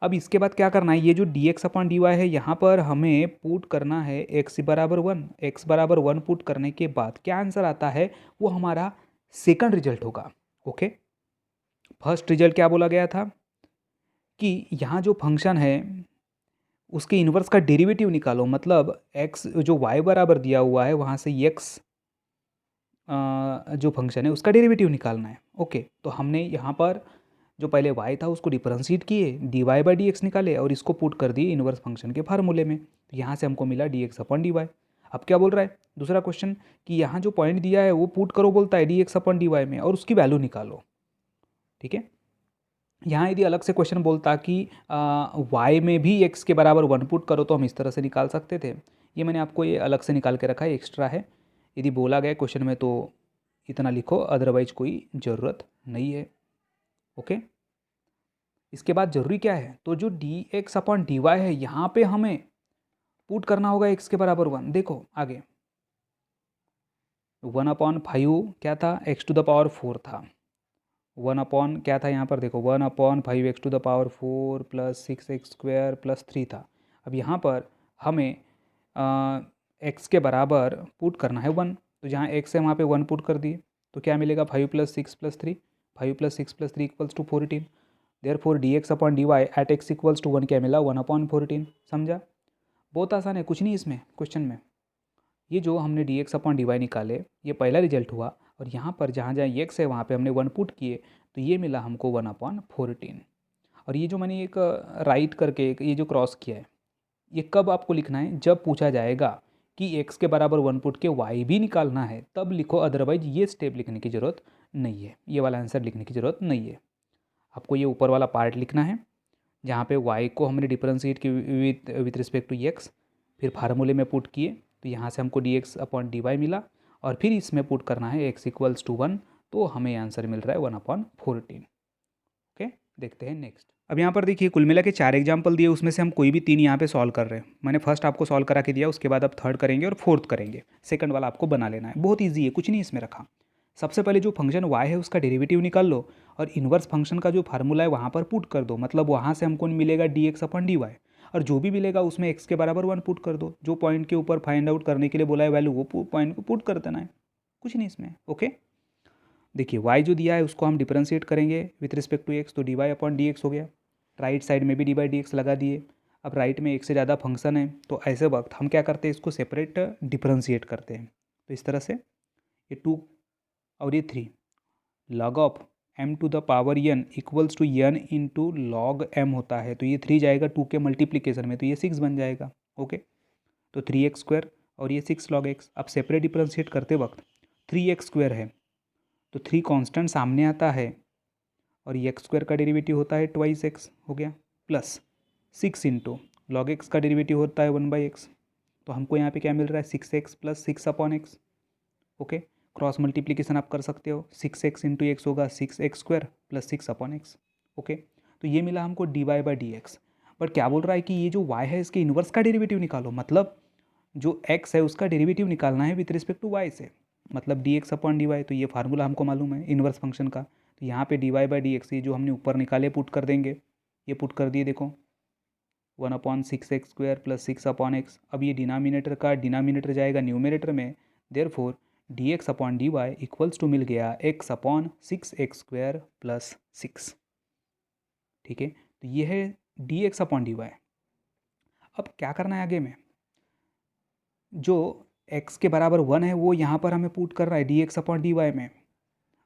अब इसके बाद क्या करना है, ये जो d x upon d y है यहाँ पर हमें पुट करना है एक्स बराबर वन। एक्स बराबर वन पुट करने के बाद क्या आंसर आता है वो हमारा सेकंड रिजल्ट होगा। ओके, फर्स्ट रिजल्ट क्या बोला गया था कि यहाँ जो फंक्शन है उसके इन्वर्स का डेरिवेटिव निकालो, मतलब एक्स जो वाई बराबर दिया हुआ है वहाँ से एक्स जो फंक्शन है उसका डेरिवेटिव निकालना है। ओके, तो हमने यहाँ पर जो पहले y था उसको डिफरेंशिएट किए, d y by d x निकाले और इसको पुट कर दिए इन्वर्स फंक्शन के फार्मूले में। तो यहाँ से हमको मिला d x upon d y. अब क्या बोल रहा है दूसरा क्वेश्चन कि यहाँ जो पॉइंट दिया है वो पुट करो बोलता है d x upon d y में और उसकी वैल्यू निकालो। ठीक है, यहाँ यदि अलग से क्वेश्चन बोलता कि y में भी x के बराबर वन पुट करो तो हम इस तरह से निकाल सकते थे। ये मैंने आपको ये अलग से निकाल के रखा है, एक्स्ट्रा है। यदि बोला गया क्वेश्चन में तो इतना लिखो, अदरवाइज कोई ज़रूरत नहीं है। ओके, इसके बाद जरूरी क्या है, तो जो d x upon d y है यहाँ पे हमें पुट करना होगा x के बराबर वन। देखो आगे वन अपॉन फाइव क्या था, x to the power four था। वन अपॉन क्या था यहाँ पर, देखो one upon five x to the power four plus six x square plus three था। अब यहाँ पर हमें x के बराबर पुट करना है वन, तो जहाँ x है वहाँ पे वन पुट कर दिए तो क्या मिलेगा, five plus six plus three, five plus six plus three equals to 14। Therefore d x upon d y at x equals to one क्या मिला, वन अपॉन 14। समझा, बहुत आसान है, कुछ नहीं इसमें क्वेश्चन में। ये जो हमने d x upon d y निकाले ये पहला रिजल्ट हुआ, और यहाँ पर जहाँ जहाँ एक्स है वहाँ पे हमने वन पुट किए तो ये मिला हमको वन अपॉन 14। और ये जो मैंने एक राइट करके ये जो क्रॉस किया है ये कब आपको लिखना है, जब पूछा जाएगा कि x के बराबर वन पुट के y भी निकालना है तब लिखो, अदरवाइज ये स्टेप लिखने की ज़रूरत नहीं है, ये वाला आंसर लिखने की ज़रूरत नहीं है। आपको ये ऊपर वाला पार्ट लिखना है जहाँ पे y को हमने डिफरेंशिएट की विथ रिस्पेक्ट टू x, फिर फार्मूले में पुट किए तो यहाँ से हमको d x upon d y मिला, और फिर इसमें पुट करना है x इक्वल्स टू वन, तो हमें आंसर मिल रहा है वन अपॉन 14। ओके, देखते हैं नेक्स्ट। अब यहाँ पर देखिए कुल मिला के 4 एग्जाम्पल दिए, उसमें से हम कोई भी 3 यहाँ पे सॉल्व कर रहे हैं। मैंने फर्स्ट आपको सॉल्व करा के दिया, उसके बाद आप थर्ड करेंगे और फोर्थ करेंगे। सेकंड वाला आपको बना लेना है, बहुत ईजी है, कुछ नहीं इसमें रखा। सबसे पहले जो फंक्शन y है उसका डेरिवेटिव निकाल लो और इन्वर्स फंक्शन का जो फार्मूला है वहाँ पर पुट कर दो, मतलब वहाँ से हमको मिलेगा d x upon d y, और जो भी मिलेगा उसमें x के बराबर वन पुट कर दो। जो पॉइंट के ऊपर फाइंड आउट करने के लिए बोला है वैल्यू वो पॉइंट को पुट कर देना है, कुछ नहीं इसमें। ओके, देखिए y जो दिया है उसको हम डिफरेंशिएट करेंगे विथ रिस्पेक्ट टू x, तो d y upon d x हो गया। राइट साइड में भी डी बाई डी एक्स लगा दिए। अब राइट में एक से ज़्यादा फंक्शन है तो ऐसे वक्त हम क्या करते हैं, इसको सेपरेट डिफरेंशिएट करते हैं। तो इस तरह से ये टू और ये three, log of m to the power n equals to n into log m होता है, तो ये थ्री जाएगा टू के मल्टीप्लीकेशन में तो ये सिक्स बन जाएगा। ओके, तो थ्री एक्स स्क्वायर और ये सिक्स लॉग एक्स। अब सेपरेट डिफरेंशिएट करते वक्त थ्री एक्स स्क्वायर है तो थ्री कांस्टेंट सामने आता है और एक्स स्क्वायर का डेरिवेटिव होता है ट्वाइस एक्स हो गया, plus six into log x का डेरिवेटिव होता है वन बाई एक्स, तो हमको यहाँ पे क्या मिल रहा है, six x plus six upon x. Okay, cross multiplication आप कर सकते हो, सिक्स एक्स इंटू एक्स होगा six x square plus six upon x. Okay, तो ये मिला हमको d y by d x. But क्या बोल रहा है कि ये जो y है इसके इन्वर्स का डेरिवेटिव निकालो, मतलब जो x है उसका डेरिवेटिव निकालना है विथ रिस्पेक्ट टू y से, मतलब d x upon d y. तो ये फार्मूला हमको मालूम है इन्वर्स फंक्शन का, तो यहाँ पे d y by d x ये जो हमने ऊपर निकाले पुट कर देंगे, ये पुट कर दिए, देखो one upon six x square plus six upon x. अब ये डिनोमिनेटर का डिनोमिनेटर जाएगा न्यूमिनेटर में, therefore d x upon d y equals to मिल गया x upon six x square plus six. ठीक है, तो ये है d x upon d y. अब क्या करना है आगे में, जो x के बराबर वन है वो यहाँ पर हमें पुट कर रहा है d x upon d y में,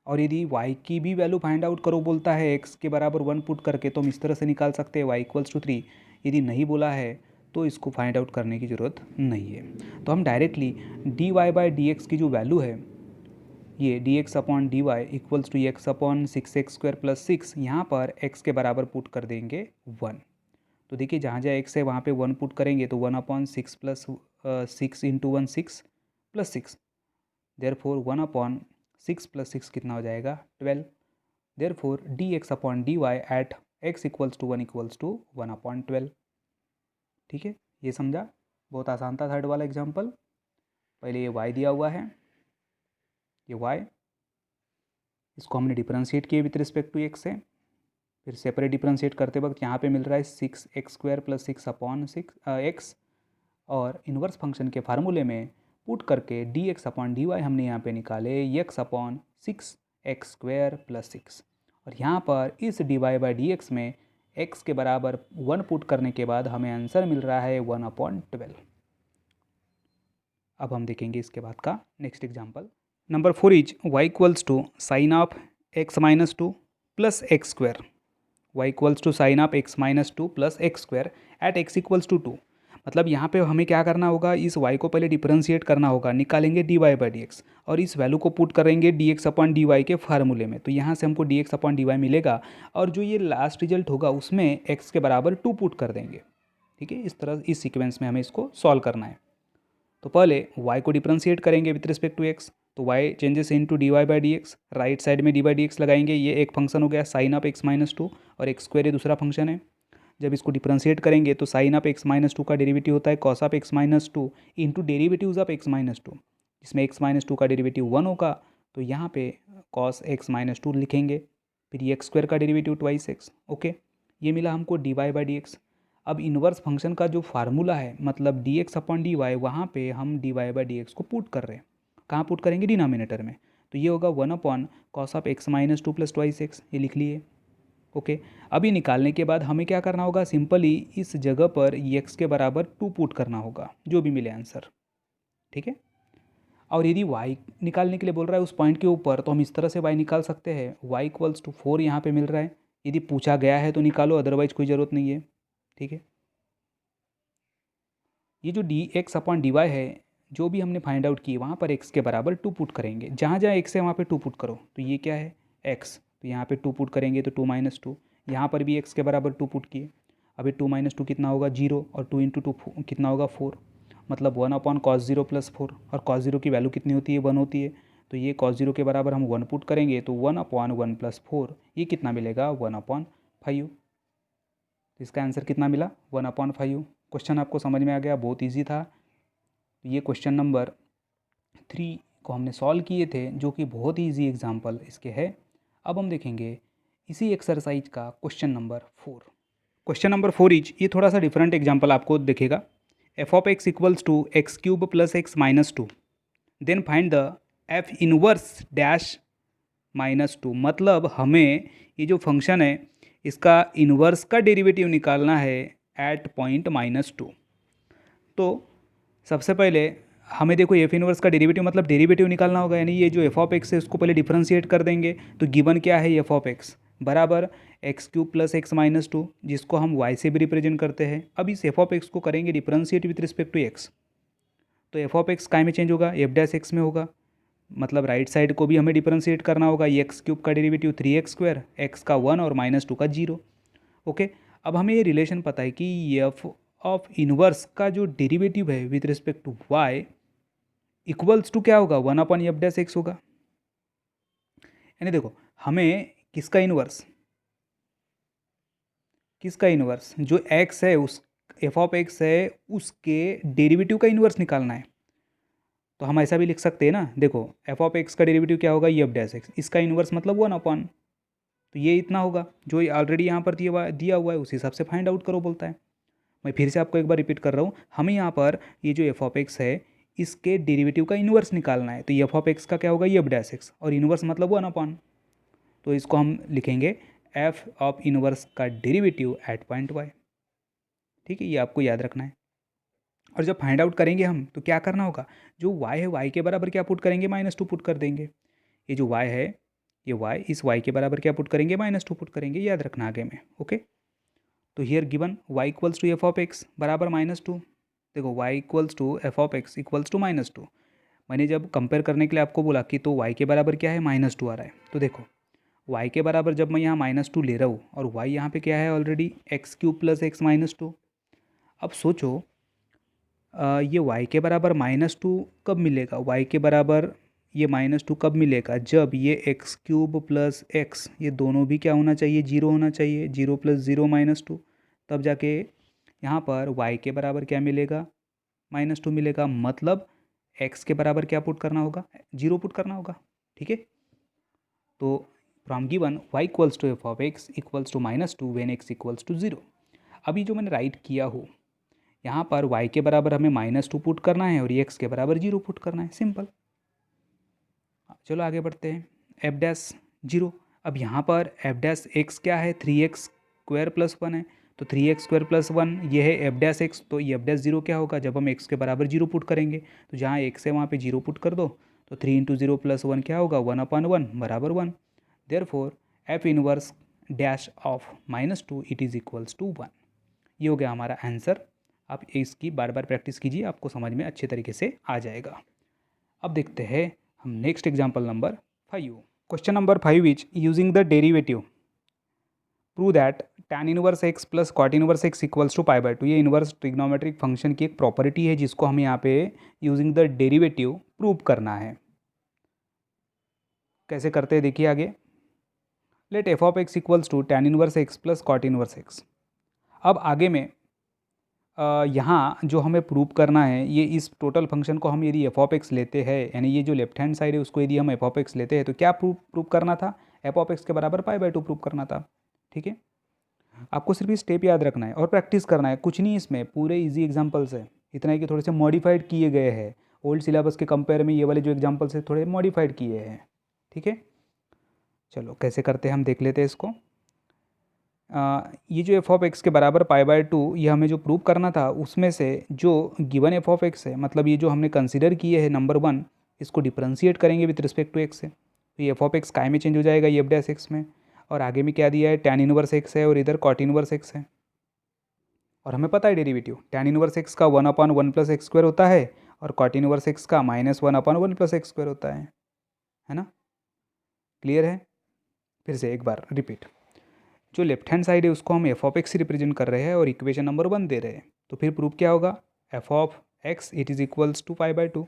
और यदि y की भी वैल्यू फाइंड आउट करो बोलता है x के बराबर वन पुट करके, तो हम इस तरह से निकाल सकते हैं y इक्वल्स टू थ्री। यदि नहीं बोला है तो इसको फाइंड आउट करने की ज़रूरत नहीं है, तो हम directly d y by d x की जो वैल्यू है ये d x upon d y equals to x upon six x square plus six, यहाँ पर x के बराबर पुट कर देंगे वन। तो देखिए जहाँ जहाँ x है वहाँ पे वन पुट करेंगे तो one upon six plus six into one six plus six, therefore one upon six plus six कितना हो जाएगा, 12। देयरफॉर d x upon d y at x equals to one upon 12। ठीक है, ये समझा, बहुत आसान था थर्ड वाला एग्जाम्पल। पहले ये y दिया हुआ है, ये y, इसको हमने डिफरेंशिएट किए विथ रिस्पेक्ट टू x से, फिर सेपरेट डिफरेंशिएट करते वक्त यहाँ पे मिल रहा है 6x² + 6/6x, और इन्वर्स फंक्शन के फार्मूले में पुट करके dx/dy हमने यहाँ पे निकाले x/6x² + 6, और यहाँ पर इस dy/dx में x के बराबर 1 पुट करने के बाद हमें आंसर मिल रहा है 1/12। अब हम देखेंगे इसके बाद का next example. Number 4 is y = sin of x - 2 + x², y = sin of x - 2 + x² at x = 2। मतलब यहाँ पे हमें क्या करना होगा, इस y को पहले डिफरेंशिएट करना होगा, निकालेंगे dy/dx और इस वैल्यू को पुट करेंगे dx/dy के फार्मूले में। तो यहाँ से हमको dx/dy मिलेगा, और जो ये लास्ट रिजल्ट होगा उसमें x के बराबर 2 पुट कर देंगे। ठीक है, इस तरह इस सीक्वेंस में हमें इसको सॉल्व करना है। तो पहले y को डिफरेंशिएट करेंगे विथ रिस्पेक्ट टू x, तो y changes into dy/dx, right side में dy/dx लगाएंगे। ये एक फंक्शन हो गया sin ऑफ x - 2, और x² ये दूसरा फंक्शन है। जब इसको डिफरेंशिएट करेंगे तो sin ऑफ x - 2 का डेरिवेटिव होता है cos of x - 2 into derivatives of x - 2, जिसमें x - 2 का डेरिवेटिव 1 होगा, तो यहाँ पे cos x - 2 लिखेंगे। फिर ये x² का डेरिवेटिव 2x। ओके, ये मिला हमको dy/dx। अब इन्वर्स फंक्शन का जो फार्मूला है, मतलब dx/dy, वहाँ पे हम dy/dx को पुट कर रहे हैं। कहाँ पुट करेंगे? डिनोमिनेटर में। तो ये होगा 1/cos ऑफ x - 2 + 2x, ये लिख लिए। ओके, अभी निकालने के बाद हमें क्या करना होगा, सिंपली इस जगह पर x के बराबर 2 पुट करना होगा, जो भी मिले आंसर। ठीक है, और यदि y निकालने के लिए बोल रहा है उस पॉइंट के ऊपर, तो हम इस तरह से y निकाल सकते हैं। y = 4 यहाँ पे मिल रहा है, यदि पूछा गया है तो निकालो, अदरवाइज कोई ज़रूरत नहीं है। ठीक है, ये जो dx/dy है, जो भी हमने फाइंड आउट की, वहाँ पर x के बराबर 2 पुट करेंगे। जहाँ जहाँ x है वहाँ पे 2 पुट करो। तो ये क्या है? x, तो यहाँ पे 2 पुट करेंगे तो 2 - 2, यहाँ पर भी x के बराबर 2 पुट किए। अभी 2 - 2 कितना होगा? 0, और 2 × 2 कितना होगा? 4, मतलब 1/cos 0 + 4, और cos 0 की वैल्यू कितनी होती है? 1 होती है। तो ये cos 0 के बराबर हम 1 पुट करेंगे, तो 1/1 + 4, ये कितना मिलेगा? 1/5। तो इसका आंसर कितना मिला? 1/5। क्वेश्चन आपको समझ में आ गया? बहुत ईजी था। तो ये क्वेश्चन नंबर 3 को हमने सॉल्व किए थे, जो कि बहुत ही ईजी एग्जाम्पल इसके है। अब हम देखेंगे इसी एक्सरसाइज का question number 4। Question number 4 is, ये थोड़ा सा डिफरेंट एग्जाम्पल आपको दिखेगा। f(x) = x³ + x - 2, then find the f inverse dash -2। मतलब हमें ये जो फंक्शन है, इसका इन्वर्स का डेरिवेटिव निकालना है एट पॉइंट -2। तो सबसे पहले हमें देखो एफ इनवर्स का डेरिवेटिव, मतलब डेरिवेटिव निकालना होगा, यानी ये जो f(x) है उसको पहले डिफरेंशिएट कर देंगे। तो गिवन क्या है? f(x) बराबर x³ + x - 2, जिसको हम y से भी रिप्रेजेंट करते हैं। अब इस f(x) को करेंगे differentiate with respect to x, तो f(x) काय में चेंज होगा? f' में होगा। मतलब राइट साइड को भी हमें डिफरेंशिएट करना होगा। x³ का डेरिवेटिव 3x², x का 1 और -2 का 0। ओके, अब हमें ये रिलेशन पता है कि f ऑफ इनवर्स का जो डेरिवेटिव है with respect to y equals to क्या होगा? 1/f' होगा। यानी देखो, हमें किसका इन्वर्स जो x है, उस f(x) है, उसके डेरिवेटिव का इन्वर्स निकालना है। तो हम ऐसा भी लिख सकते हैं ना, देखो f(x) का डेरिवेटिव क्या होगा? f', इसका इन्वर्स मतलब 1/, तो ये इतना होगा, जो ऑलरेडी यहाँ पर दिया हुआ है, उस हिसाब से फाइंड आउट करो बोलता है। मैं फिर से आपको एक बार रिपीट कर रहा हूँ, हमें यहाँ पर ये जो f(x) है, इसके डेरिवेटिव का इन्वर्स निकालना है। तो f(x) का क्या होगा? f', और इन्वर्स मतलब 1/, तो इसको हम लिखेंगे f ऑफ इन्वर्स का डेरिवेटिव एट पॉइंट y। ठीक है, ये आपको याद रखना है। और जब फाइंड आउट करेंगे हम, तो क्या करना होगा? जो y है, y के बराबर क्या पुट करेंगे? -2 पुट कर देंगे। ये जो y है, ये y, इस y के बराबर क्या पुट करेंगे? -2 पुट करेंगे, याद रखना आगे में। ओके, तो हियर गिवन y = f(x) बराबर -2। देखो y = f(x) = -2। मैंने जब कंपेयर करने के लिए आपको बोला कि तो y के बराबर क्या है? -2 आ रहा है। तो देखो y के बराबर जब मैं यहाँ -2 ले रहा हूँ, और y यहाँ पे क्या है? Already x³ + x - 2। अब सोचो, ये y के बराबर -2 कब मिलेगा? y के बराबर ये -2 कब मिलेगा? जब ये x³ + x, ये दोनों भी क्या होना चाहिए? 0 होना चाहिए। 0 + 0 -2, तब जाके यहाँ पर y के बराबर क्या मिलेगा? -2 मिलेगा। मतलब x के बराबर क्या पुट करना होगा? 0 पुट करना होगा। ठीक है, तो from given y equals to f of x equals to -2 when x equals to 0। अभी जो मैंने राइट किया हो यहाँ पर y के बराबर हमें -2 पुट करना है और x के बराबर 0 पुट करना है, सिंपल। चलो आगे बढ़ते हैं। एफ डैश 0, अब यहाँ पर एफ डैश एक्स क्या है, 3x² + 1 है, तो 3x² + 1 ये है एफ डैश एक्स। तो ये एफ डैश 0 क्या होगा, जब हम x के बराबर 0 पुट करेंगे तो जहाँ x है वहाँ पे 0 पुट कर दो, तो 3 × 0 + 1 क्या होगा, 1/1 बराबर 1। Therefore f inverse dash of -2 it is equals to 1। ये हो गया हमारा आंसर। आप इसकी बार बार प्रैक्टिस कीजिए, आपको समझ में अच्छे तरीके से आ जाएगा। अब देखते हैं हम next example number 5। Question number 5 is using the derivative prove that tan inverse x plus cot inverse x equals to π/2। ये इनवर्स ट्रिग्नोमेट्रिक फंक्शन की एक प्रॉपर्टी है जिसको हमें यहाँ पे यूजिंग द डेरिवेटिव प्रूव करना है। कैसे करते हैं देखिए आगे। Let f of x equals to tan inverse x plus cot inverse x। अब आगे में यहाँ जो हमें प्रूव करना है, ये इस टोटल फंक्शन को हम यदि एफ ऑफ एक्स लेते हैं, यानी ये जो लेफ्ट हैंड साइड है उसको यदि हम एफ ऑफ एक्स लेते हैं तो क्या प्रूव करना था, एफ ऑफ एक्स के बराबर π/2 प्रूव करना था। ठीक है, आपको सिर्फ ये स्टेप याद रखना है और प्रैक्टिस करना है, कुछ नहीं इसमें, पूरे इजी एग्जाम्पल्स है। इतना है कि थोड़े से मॉडिफाइड किए गए हैं, ओल्ड सिलेबस के कंपेयर में ये वाले जो एग्जाम्पल्स है थोड़े मॉडिफाइड किए हैं। ठीक है, चलो कैसे करते हैं हम देख लेते हैं इसको। ये जो एफ ऑफ एक्स के बराबर π/2 ये हमें जो प्रूव करना था, उसमें से जो गिवन एफ ऑफ एक्स है, मतलब ये जो हमने कंसिडर किए हैं नंबर 1, इसको डिफरेंशिएट करेंगे विद रिस्पेक्ट टू एक्स है, तो ये एफ ऑफ एक्स काय में चेंज हो जाएगा, ये एफ डैश एक्स में। और आगे में क्या दिया है, tan इनवर्स एक्स है और इधर cot इनवर्स एक्स है। और हमें पता है डेरिवेटिव tan इनवर्स एक्स का 1/1 + x² होता है और cot इनवर्स एक्स का -1/1 + x² होता है ना। क्लियर है। फिर से एक बार रिपीट, जो लेफ्ट हैंड साइड है उसको हम एफ ऑफ एक्स से रिप्रेजेंट कर रहे हैं और इक्वेशन नंबर 1 दे रहे हैं, तो फिर प्रूफ क्या होगा, f of x it is equals to π/2।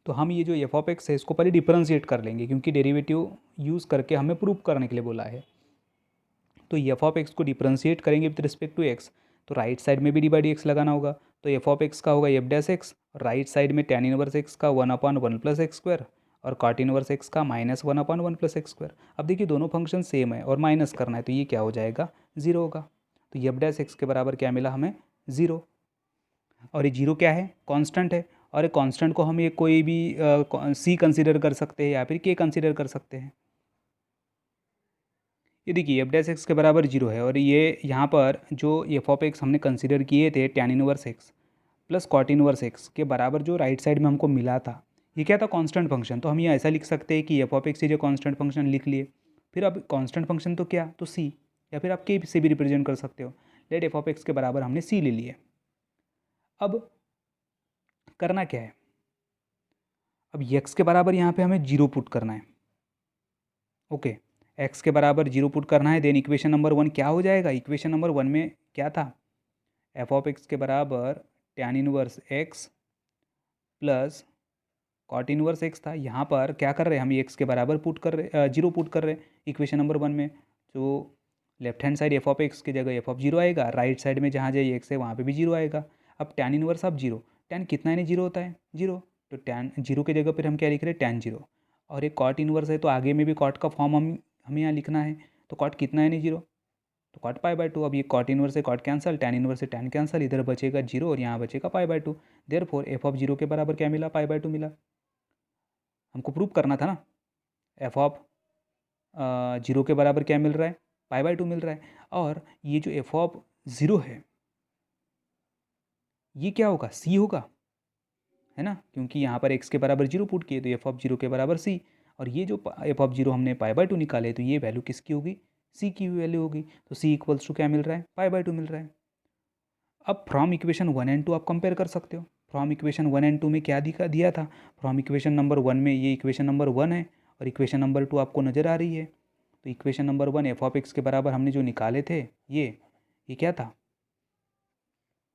तो हम ये जो एफ ऑफ एक्स है इसको पहले डिफरेंशिएट कर लेंगे, क्योंकि डेरिवेटिव यूज़ करके हमें प्रूफ करने के लिए बोला है। तो एफ ऑफ एक्स को डिफरेंशिएट करेंगे विद रिस्पेक्ट टू एक्स, तो राइट साइड में भी डी/x लगाना होगा, तो एफ ऑफ एक्स का होगा एफ डैश एक्स, और राइट साइड में tan इनवर्स एक्स का 1/1 + x² और cot इनवर्स एक्स का -1/1 + x²। अब देखिए दोनों फंक्शन सेम है और माइनस करना है, तो ये क्या हो जाएगा, 0 होगा। तो एफ डैश एक्स के बराबर क्या मिला हमें, 0। और ये 0 क्या है, कांस्टेंट है, और ये कांस्टेंट को हम ये कोई भी सी कंसीडर कर सकते हैं या फिर के कंसीडर कर सकते हैं। ये देखिए एफ डैश एक्स के बराबर 0 है, और ये यहाँ पर जो एफ ऑफ एक्स हमने कंसीडर किए थे tan inverse x plus cot inverse x के बराबर जो राइट साइड में हमको मिला था, ये क्या था, कांस्टेंट फंक्शन। तो हम ये ऐसा लिख सकते हैं कि एफ ऑफ एक्स जो कांस्टेंट फंक्शन लिख लिए। फिर अब कांस्टेंट फंक्शन तो क्या, तो सी, या फिर आप के से भी रिप्रेजेंट कर सकते हो। लेट एफ ऑफ एक्स के बराबर हमने सी ले लिए। अब करना क्या है, अब एक्स के बराबर यहाँ पे हमें 0 पुट करना है। ओके, एक्स के बराबर 0 पुट करना है, देन इक्वेशन नंबर 1 क्या हो जाएगा, इक्वेशन नंबर 1 में क्या था, एफ ऑफ एक्स के बराबर tan inverse x plus cot inverse x था। यहाँ पर क्या कर रहे हैं हम, एक्स के बराबर पुट कर रहे, 0 पुट कर रहे हैं इक्वेशन नंबर 1 में। जो left hand side F of x की जगह एफ ऑफ 0 आएगा, राइट साइड में जहाँ जाए एक्स है वहाँ पे भी 0 आएगा। अब tan इनवर्स अब 0, tan कितना यानी 0 होता है, 0, तो tan 0 की जगह पर हम क्या लिख रहे हैं, tan 0। और एक cot इनवर्स है तो आगे में भी cot का फॉर्म हमें यहाँ लिखना है, तो cot कितना है नहीं 0, तो cot π/2। अब ये cot इनवर्स से cot कैंसल, tan इनवर्स से tan कैंसल, इधर बचेगा 0 और यहाँ बचेगा π/2। देयरफॉर एफ ऑफ 0 के बराबर क्या मिला, π/2 मिला। हमको प्रूव करना था ना, एफ ऑफ 0 के बराबर क्या मिल रहा है, π/2 मिल रहा है। और ये जो एफ ऑफ 0 है ये क्या होगा, सी होगा, है ना, क्योंकि यहाँ पर x के बराबर 0 पुट किए तो एफ ऑफ 0 के बराबर सी। और ये जो एफ ऑफ 0 हमने π/2 निकाले तो ये वैल्यू किसकी होगी, सी की वैल्यू होगी। तो सी इक्वल्स टू क्या मिल रहा है, π/2 मिल रहा है। अब फ्रॉम इक्वेशन 1 एंड 2 आप कंपेयर कर सकते हो। फ्रॉम इक्वेशन 1 एंड 2 में क्या दिया था, फ्रॉम इक्वेशन नंबर 1 में ये इक्वेशन नंबर 1 है और इक्वेशन नंबर 2 आपको नज़र आ रही है। तो equation number 1 F of x के बराबर हमने जो निकाले थे ये क्या था,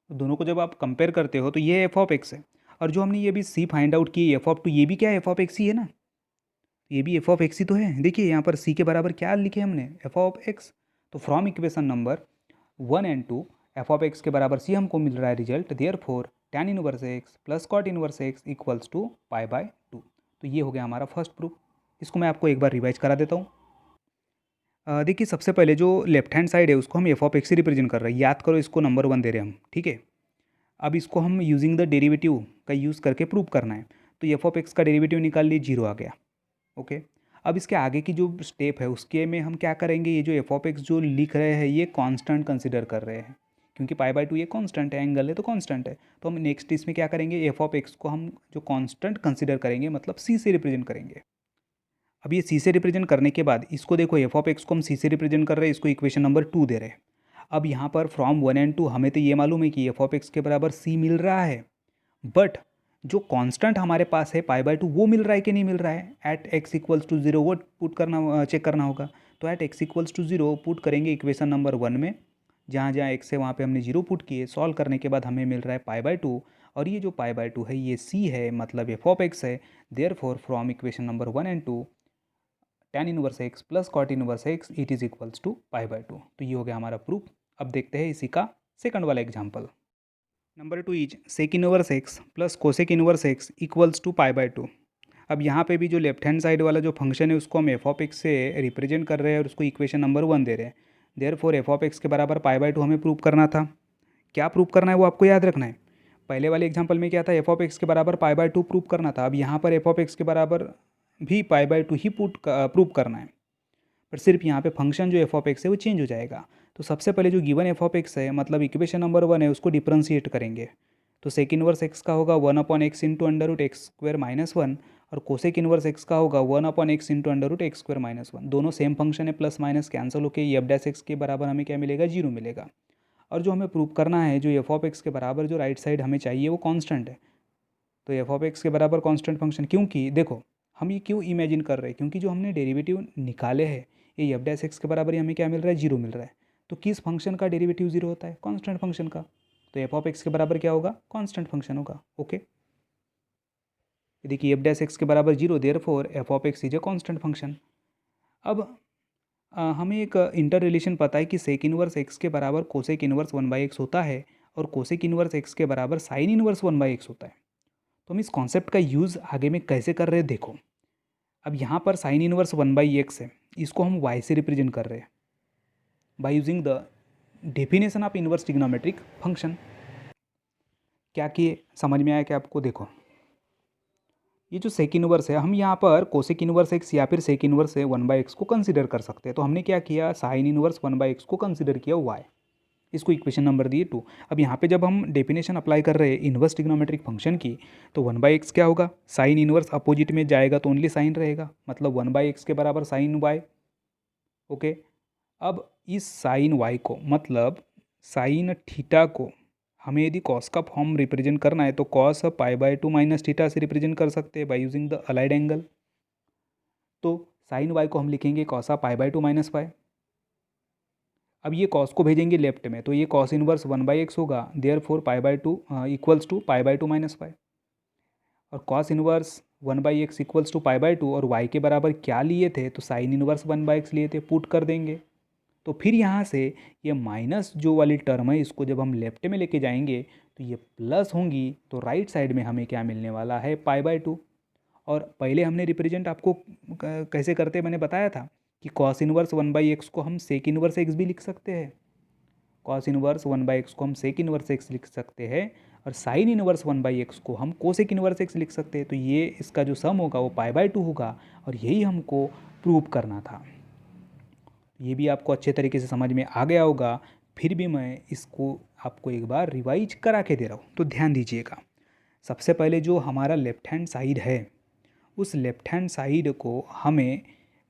तो दोनों को जब आप कंपेयर करते हो तो ये एफ ऑफ एक्स है, और जो हमने ये भी सी फाइंड आउट की एफ ऑफ 2 ये भी क्या है, एफ ऑफ एक्स ही है ना, ये भी एफ ऑफ एक्स ही तो है। देखिए यहाँ पर सी के बराबर क्या लिखे हमने, एफ ऑफ एक्स। तो from equation number 1 and 2 f of x के बराबर सी हमको मिल रहा है result. Therefore tan inverse x plus cot inverse x equals to π/2। तो ये हो गया हमारा फर्स्ट प्रूफ। इसको मैं आपको एक बार रिवाइज करा देता हूँ। देखिए सबसे पहले जो लेफ्ट हैंड साइड है उसको हम एफ ऑफ एक्स से रिप्रेजेंट कर रहे हैं, याद करो इसको नंबर 1 दे रहे हैं हम, ठीक है। अब इसको हम यूजिंग द डेरिवेटिव का यूज़ करके प्रूव करना है, तो एफ ऑफ एक्स का डेरिवेटिव निकाल लिए, 0 आ गया। ओके, अब इसके आगे की जो स्टेप है उसके में हम क्या करेंगे, ये जो एफ ऑफ एक्स जो लिख रहे हैं ये कांस्टेंट कंसीडर कर रहे हैं, क्योंकि पाई बाय 2 ये कांस्टेंट है, एंगल है तो कांस्टेंट है। तो हम नेक्स्ट इसमें क्या करेंगे, एफ ऑफ एक्स को हम जो कांस्टेंट कंसीडर करेंगे मतलब सी से रिप्रेजेंट करेंगे। अब ये सी से रिप्रेजेंट करने के बाद इसको देखो, एफ ऑफ एक्स को हम सी से रिप्रेजेंट कर रहे हैं, इसको इक्वेशन नंबर 2 दे रहे हैं। अब यहाँ पर फ्रॉम 1 एंड 2 हमें तो ये मालूम है कि एफ ऑफ एक्स के बराबर सी मिल रहा है, बट जो कांस्टेंट हमारे पास है पाई बाय 2 वो मिल रहा है कि नहीं मिल रहा है, एट एक्स इक्वल्स टू 0 वो पुट करना, चेक करना होगा। तो at x equals to 0 put करेंगे इक्वेशन नंबर 1 में, जहाँ जहाँ एक्स है वहाँ पे हमने 0 पुट किए, सॉल्व करने के बाद हमें मिल रहा है पाई बाय 2, और ये जो पाई बाय 2 है ये सी है, मतलब एफ ऑफ एक्स है। Therefore from equation number 1 and 2 tan inverse x plus cot inverse x it is equals to pi by 2। तो ये हो गया हमारा प्रूफ। अब देखते हैं इसी का सेकंड वाला example. Number 2 is sec inverse x plus cosec inverse x equals to pi by 2। अब यहाँ पे भी जो लेफ्ट हैंड साइड वाला जो फंक्शन है उसको हम एफ ऑफ एक्स से रिप्रेजेंट कर रहे हैं और उसको इक्वेशन नंबर 1 दे रहे हैं। देयरफॉर एफ ऑफ एक्स के बराबर पाई बाय 2 हमें प्रूव करना था। क्या प्रूव करना है वो आपको याद रखना है। पहले वाले एग्जाम्पल में क्या था, एफ ऑफ एक्स के बराबर पाई बाय 2 प्रूव करना था। अब यहाँ पर एफ ऑफ एक्स के बराबर भी पाई बाय 2 ही प्रूव करना है, पर सिर्फ यहाँ पे फंक्शन जो एफ ऑफ एक्स है वो चेंज हो जाएगा। तो सबसे पहले जो गिवन एफ ऑफ एक्स है मतलब इक्वेशन नंबर 1 है उसको डिफ्रेंशिएट करेंगे। तो सेक इनवर्स एक्स का होगा 1 upon x into under root x square minus 1, और कोसेक इनवर्स एक्स का होगा 1 upon x into under root x square minus 1। दोनों सेम फंक्शन है, प्लस माइनस कैंसिल होकर एफ डैश एक्स के बराबर हमें क्या मिलेगा, 0 मिलेगा। और जो हमें प्रूव करना है, जो एफ ऑफ एक्स के बराबर जो राइट साइड हमें चाहिए वो कांस्टेंट है। तो एफ ऑफ एक्स के बराबर कांस्टेंट फंक्शन, क्योंकि देखो हम ये क्यों इमेजिन कर रहे हैं, क्योंकि जो हमने डेरिवेटिव निकाले हैं ये एफ डैश एक्स के बराबर ही हमें क्या मिल रहा है, 0 मिल रहा है। तो किस फंक्शन का डेरिवेटिव 0 होता है, कांस्टेंट फंक्शन का। तो एफ ऑफ एक्स के बराबर क्या होगा, कांस्टेंट फंक्शन होगा। ओके, देखिए एफ डैश एक्स के बराबर 0, therefore F of x is a constant function. अब हमें एक इंटर रिलेशन पता है कि सेक इनवर्स एक्स के बराबर कोसेक इनवर्स 1/x होता है, और कोसेक इनवर्स एक्स के बराबर साइन इनवर्स 1/x होता है। तो हम इस कॉन्सेप्ट का यूज़ आगे में कैसे कर रहे हैं देखो। अब यहाँ पर साइन इनवर्स 1/x है, इसको हम y से रिप्रेजेंट कर रहे हैं bye using the definition of inverse trigonometric function. क्या किए, समझ में आया क्या आपको। देखो ये जो सेक इनवर्स है हम यहाँ पर कोसेक इनवर्स एक्स या फिर सेक इनवर्स है 1/x को कंसिडर कर सकते हैं। तो हमने क्या किया, साइन इनवर्स 1/x को कंसिडर किया y, इसको इक्वेशन नंबर दिए 2। अब यहाँ पे जब हम डेफिनेशन अप्लाई कर रहे हैं इन्वर्स ट्रिग्नोमेट्रिक फंक्शन की, तो 1/x क्या होगा, साइन इन्वर्स अपोजिट में जाएगा तो ओनली साइन रहेगा, मतलब 1/x के बराबर साइन y। ओके, अब इस साइन y को मतलब साइन थीटा को हमें यदि कॉस का फॉर्म रिप्रेजेंट करना है तो cos pi by 2 minus theta से रिप्रेजेंट कर सकते हैं bye using the allied angle. तो साइन y को हम लिखेंगे कॉसा पाई बाय 2 माइनस पाई। अब ये कॉस को भेजेंगे लेफ्ट में, तो ये कॉस इनवर्स 1/x होगा, therefore pi by 2 equals to pi by 2 minus pi. और cos inverse 1/x equals to pi by 2, और y के बराबर क्या लिए थे, तो साइन इनवर्स 1/x लिए थे, पुट कर देंगे। तो फिर यहाँ से ये माइनस जो वाली टर्म है इसको जब हम लेफ्ट में लेके जाएंगे तो ये प्लस होंगी, तो राइट साइड में हमें क्या मिलने वाला है, पाई बाय 2। और पहले हमने रिप्रेजेंट आपको कैसे करते मैंने बताया था कि कॉस इनवर्स 1/x को हम सेक इनवर्स एक्स भी लिख सकते हैं, कॉस इनवर्स 1/x को हम सेक इनवर्स एक्स लिख सकते हैं, और साइन इनवर्स 1/x को हम कोसेक इनवर्स एक्स लिख सकते हैं। तो ये इसका जो सम होगा वो पाई बाय 2 होगा, और यही हमको प्रूव करना था। ये भी आपको अच्छे तरीके से समझ में आ गया होगा, फिर भी मैं इसको आपको एक बार रिवाइज करा के दे रहा हूँ, तो ध्यान दीजिएगा। सबसे पहले जो हमारा लेफ्ट हैंड साइड है उस लेफ्ट हैंड साइड को हमें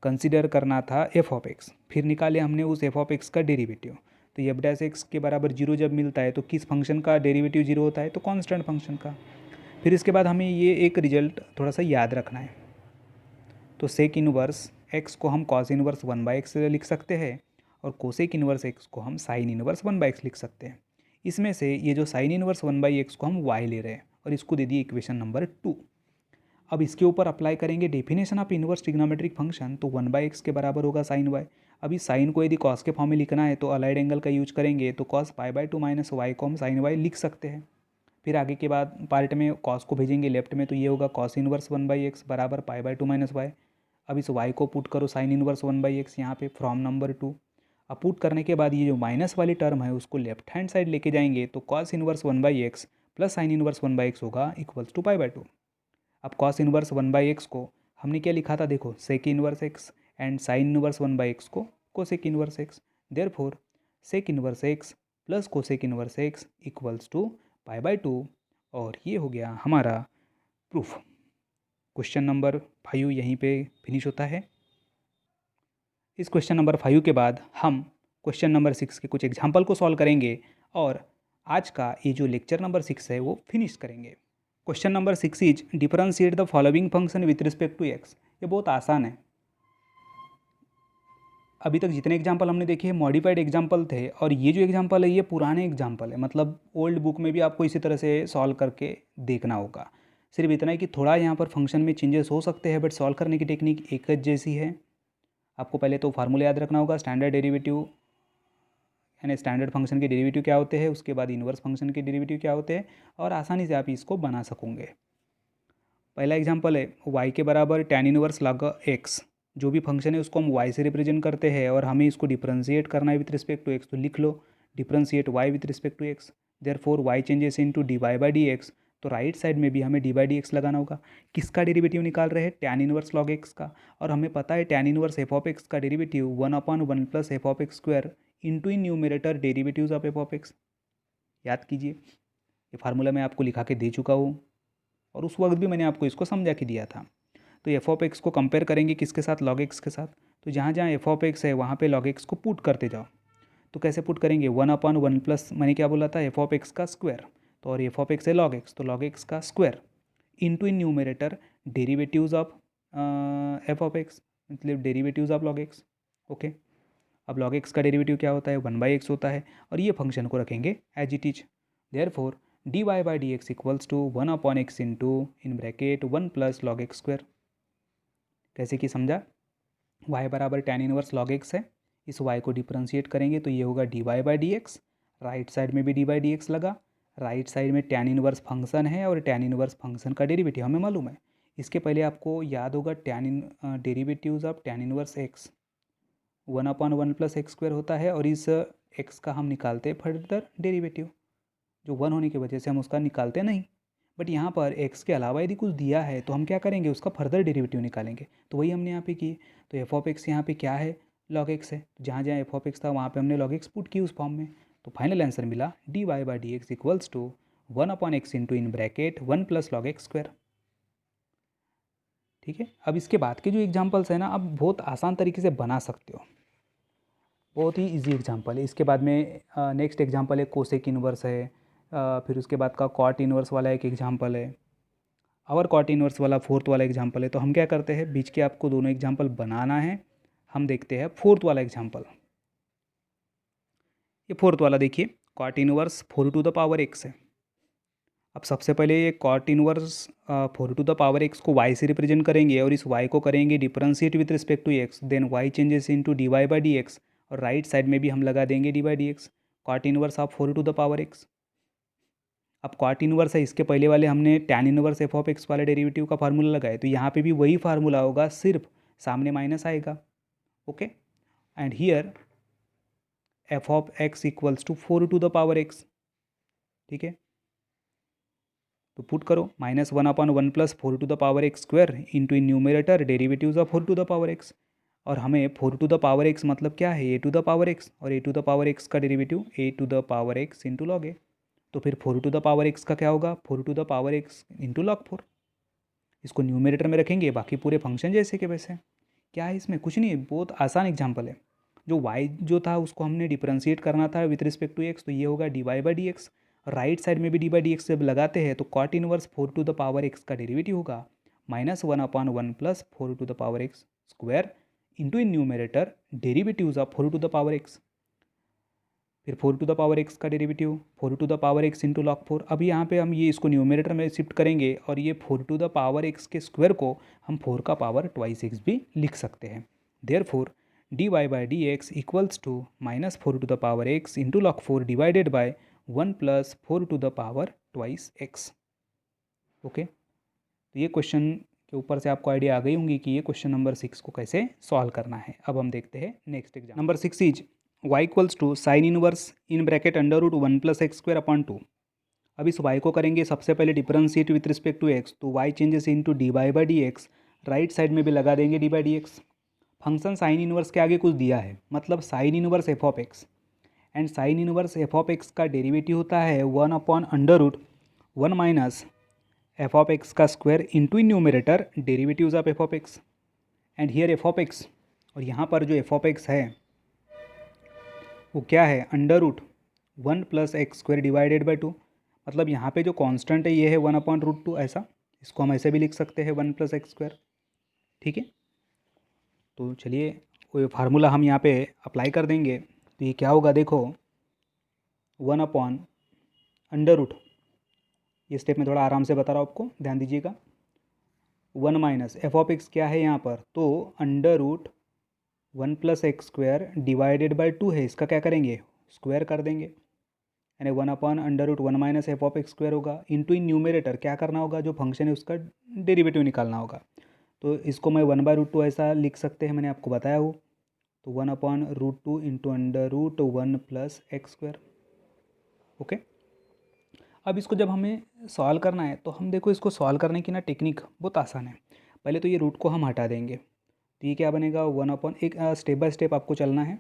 कंसिडर करना था एफ ऑफ एक्स, फिर निकाले हमने उस एफ ऑफ एक्स का डेरिवेटिव। तो एफ डैश एक्स के बराबर 0 जब मिलता है तो किस फंक्शन का डेरिवेटिव 0 होता है, तो कांस्टेंट फंक्शन का। फिर इसके बाद हमें ये एक रिजल्ट थोड़ा सा याद रखना है। तो सेक इनवर्स एक्स को हम कॉस इनवर्स 1/x लिख सकते हैं, और कोसेक इनवर्स एक्स को हम साइन इनवर्स 1/x लिख सकते हैं। इसमें से ये जो साइन इनवर्स 1/x को हम y ले रहे हैं, और इसको दे दिए इक्वेशन नंबर 2। अब इसके ऊपर अप्लाई करेंगे definition of inverse trigonometric function, तो 1/x के बराबर होगा साइन y। अब इस साइन को यदि कॉस के फॉर्म में लिखना है तो अलाइड एंगल का यूज करेंगे, तो cos pi by 2 minus y को हम साइन y लिख सकते हैं। फिर आगे के बाद पार्ट में कॉस को भेजेंगे लेफ्ट में, तो ये होगा कॉस इनवर्स 1/x बराबर पाई बाय 2 माइनस वाई। अब इस y को पुट करो साइन इनवर्स 1/x यहाँ पे फ्रॉम नंबर 2। अब पुट करने के बाद ये जो माइनस वाली टर्म है उसको लेफ्ट हैंड साइड लेके जाएंगे तो cos inverse 1/x plus sign inverse 1/x होगा इक्वल्स टू π/2। अब कॉस इनवर्स 1/x को हमने क्या लिखा था, देखो sec inverse x and sine inverse 1/x को cosec inverse x। Therefore sec inverse x plus cosec inverse x equals to π/2 और ये हो गया हमारा प्रूफ। क्वेश्चन नंबर 5 यहीं पे फिनिश होता है। इस क्वेश्चन नंबर 5 के बाद हम क्वेश्चन नंबर 6 के कुछ एग्जाम्पल को सॉल्व करेंगे और आज का ये जो लेक्चर नंबर 6 है वो फिनिश करेंगे। Question number 6 is differentiate the following function with respect to x। ये बहुत आसान है। अभी तक जितने एग्जाम्पल हमने देखे मॉडिफाइड एग्जाम्पल थे और ये जो एग्जाम्पल है ये पुराने एग्जाम्पल है, मतलब ओल्ड बुक में भी आपको इसी तरह से सॉल्व करके देखना होगा। सिर्फ इतना है कि थोड़ा यहाँ पर फंक्शन में चेंजेस हो सकते हैं बट सॉल्व करने की टेक्निक एक जैसी है। आपको पहले तो फार्मूला याद रखना होगा, स्टैंडर्ड डेरिवेटिव यानी स्टैंडर्ड फंक्शन के डेरिवेटिव क्या होते हैं, उसके बाद इन्वर्स फंक्शन के डेरिवेटिव क्या होते हैं और आसानी से आप इसको बना सकोगे। पहला एग्जाम्पल है y के बराबर tan इनवर्स log x। जो भी फंक्शन है उसको हम y से रिप्रेजेंट करते हैं और हमें इसको डिफरेंशिएट करना है विथ रिस्पेक्ट टू x, तो लिख लो differentiate y with respect to x। Therefore y changes into dy/dx, तो राइट साइड में भी हमें dy/dx लगाना होगा। किसका डेरिवेटिव निकाल रहे हैं, tan इनवर्स log x का, और हमें पता है tan inverse f of x का derivative 1/1 plus f of x square into in numerator derivatives of f of x। याद कीजिए ये फार्मूला मैं आपको लिखा के दे चुका हूँ और उस वक्त भी मैंने आपको इसको समझा के दिया था। तो एफ ऑफ एक्स को कंपेयर करेंगे किसके साथ, लॉग एक्स के साथ। तो जहाँ जहाँ एफ ऑफ एक्स है वहाँ पे लॉग एक्स को पुट करते जाओ। तो कैसे पुट करेंगे, 1/1 प्लस मैंने क्या बोला था एफ ऑफ एक्स का स्क्वायर, तो और एफ ऑफ एक्स है लॉग एक्स, तो लॉग एक्स का square into in numerator derivatives of f of x, मतलब derivatives of log x. Okay, अब लॉग एक्स का डेरिवेटिव क्या होता है, 1/x होता है और ये फंक्शन को रखेंगे as it is. Therefore dy/dx equals to 1/x into in bracket 1 plus log x square. कैसे कि समझा, y बराबर tan इनवर्स log x है, इस y को डिफरेंशिएट करेंगे तो ये होगा dy/dx। राइट साइड में भी dy/dx लगा, राइट साइड में tan इनवर्स फंक्शन है और tan इनवर्स फंक्शन का डेरिवेटिव हमें मालूम है। इसके पहले आपको याद होगा derivatives of tan inverse x 1/1 plus x square होता है और इस x का हम निकालते हैं फर्दर डेरिवेटिव, जो 1 होने की वजह से हम उसका निकालते नहीं। बट यहाँ पर x के अलावा यदि कुछ दिया है तो हम क्या करेंगे, उसका फर्दर डेरिवेटिव निकालेंगे। तो वही हमने यहाँ पे किए। तो एफ ऑफ एक्स यहाँ पे क्या है, लॉग एक्स है, तो जहाँ जहाँ एफ ऑफ एक्स था वहाँ पे हमने लॉग एक्स पुट की उस फॉर्म में। तो फाइनल आंसर मिला dy/dx equals to 1/x into in bracket 1 plus log x square. ठीक है, अब इसके बाद के जो एग्जाम्पल्स हैं ना आप बहुत आसान तरीके से बना सकते हो, बहुत ही ईजी एग्जाम्पल है। इसके बाद में नेक्स्ट एग्जाम्पल है कोसेक इनवर्स है, फिर उसके बाद का कॉट इनवर्स वाला एक एग्जाम्पल है और कॉट इनवर्स वाला फोर्थ वाला एग्जाम्पल है। तो हम क्या करते हैं, बीच के आपको दोनों एग्जाम्पल बनाना है। हम देखते हैं फोर्थ वाला एग्जाम्पल। ये फोर्थ वाला देखिए, कॉट इनवर्स 4⁴ है। अब सबसे पहले ये कॉट इनवर्स 4⁴ को y से रिप्रेजेंट करेंगे और इस y को करेंगे differentiate with respect to x, then y changes into dy/dx और राइट साइड में भी हम लगा देंगे dy/dx। Cot inverse of 4⁴x। अब कॉट इनवर्स है, इसके पहले वाले हमने tan inverse f of x वाले डेरिवेटिव का फार्मूला लगाया, तो यहाँ पे भी वही फार्मूला होगा, सिर्फ सामने माइनस आएगा। Okay, and here f of x equals to 4⁴x। ठीक है, तो पुट करो -1/1 plus 4⁴x square into in numerator derivatives of 4⁴x। और हमें 4⁴x मतलब क्या है, a⁴x, और a⁴x का डेरिवेटिव a⁴x इंटू लॉग ए। तो फिर 4⁴x का क्या होगा, 4⁴x इंटू लॉग 4। इसको न्यूमरेटर में रखेंगे, बाकी पूरे फंक्शन जैसे के वैसे। क्या है इसमें, कुछ नहीं है, बहुत आसान एग्जाम्पल है। जो y जो था उसको हमने डिफरेंशिएट करना था विथ रिस्पेक्ट टू x, तो ये होगा dy/dx। राइट साइड में भी dy/dx जब लगाते हैं तो कॉट इनवर्स 4⁴x का डेरिवेटिव होगा -1/1 plus 4⁴x square into in numerator derivatives of 4⁴x। फिर 4⁴x का डेरिवेटिव 4⁴x इंटू लॉग 4। अब यहाँ पे हम ये इसको न्यूमरेटर में शिफ्ट करेंगे और ये 4⁴x के स्क्वायर को हम 4 का पावर 2x भी लिख सकते हैं। Therefore dy/dx equals to -4⁴x into log 4 divided by 1 plus 4 2x। Okay, तो ये क्वेश्चन कि ऊपर से आपको आइडिया आ गई होंगी कि ये क्वेश्चन नंबर 6 को कैसे सॉल्व करना है। अब हम देखते हैं next exam. Number 6 is y equals to sine inverse in bracket under root 1 plus x square upon 2। अब इस y को करेंगे सबसे पहले differentiate with respect to x, तो y changes into d y by d x, right side में भी लगा देंगे d by d x. Function sine inverse के आगे कुछ दिया है, मतलब sine inverse f of x, and sine inverse f of x का डेरिवेटिव होता है 1 upon under root 1 minus f of x का square into in numerator derivatives of f of x and here f of x, और यहाँ पर जो F of x है वो क्या है, under root 1 plus x square divided by 2। मतलब यहाँ पे जो कांस्टेंट है ये है 1 अपॉन रूट 2, ऐसा इसको हम ऐसे भी लिख सकते हैं 1 प्लस एक्स स्क्वायर। ठीक है, तो चलिए वो फार्मूला हम यहाँ पे अप्लाई कर देंगे। तो ये क्या होगा, देखो 1 अपॉन अंडर रूट, ये स्टेप में थोड़ा आराम से बता रहा हूँ आपको, ध्यान दीजिएगा। 1 माइनस एफ ऑफ एक्स क्या है यहाँ पर, तो under root 1 plus x square divided by 2 है, इसका क्या करेंगे, स्क्वायर कर देंगे, यानी 1 upon under root 1 minus f of x square होगा। इंटू इन न्यूमरेटर क्या करना होगा, जो फंक्शन है उसका डेरिवेटिव निकालना होगा। तो इसको मैं 1 बाई रूट 2 ऐसा लिख सकते हैं, मैंने आपको बताया हो। तो 1 upon root 2 into under root 1 plus x square. Okay, अब इसको जब हमें सॉल्व करना है तो हम देखो इसको सॉल्व करने की ना टेक्निक बहुत आसान है। पहले तो ये रूट को हम हटा देंगे, तो ये क्या बनेगा 1 अपॉन, एक स्टेप बाय स्टेप आपको चलना है।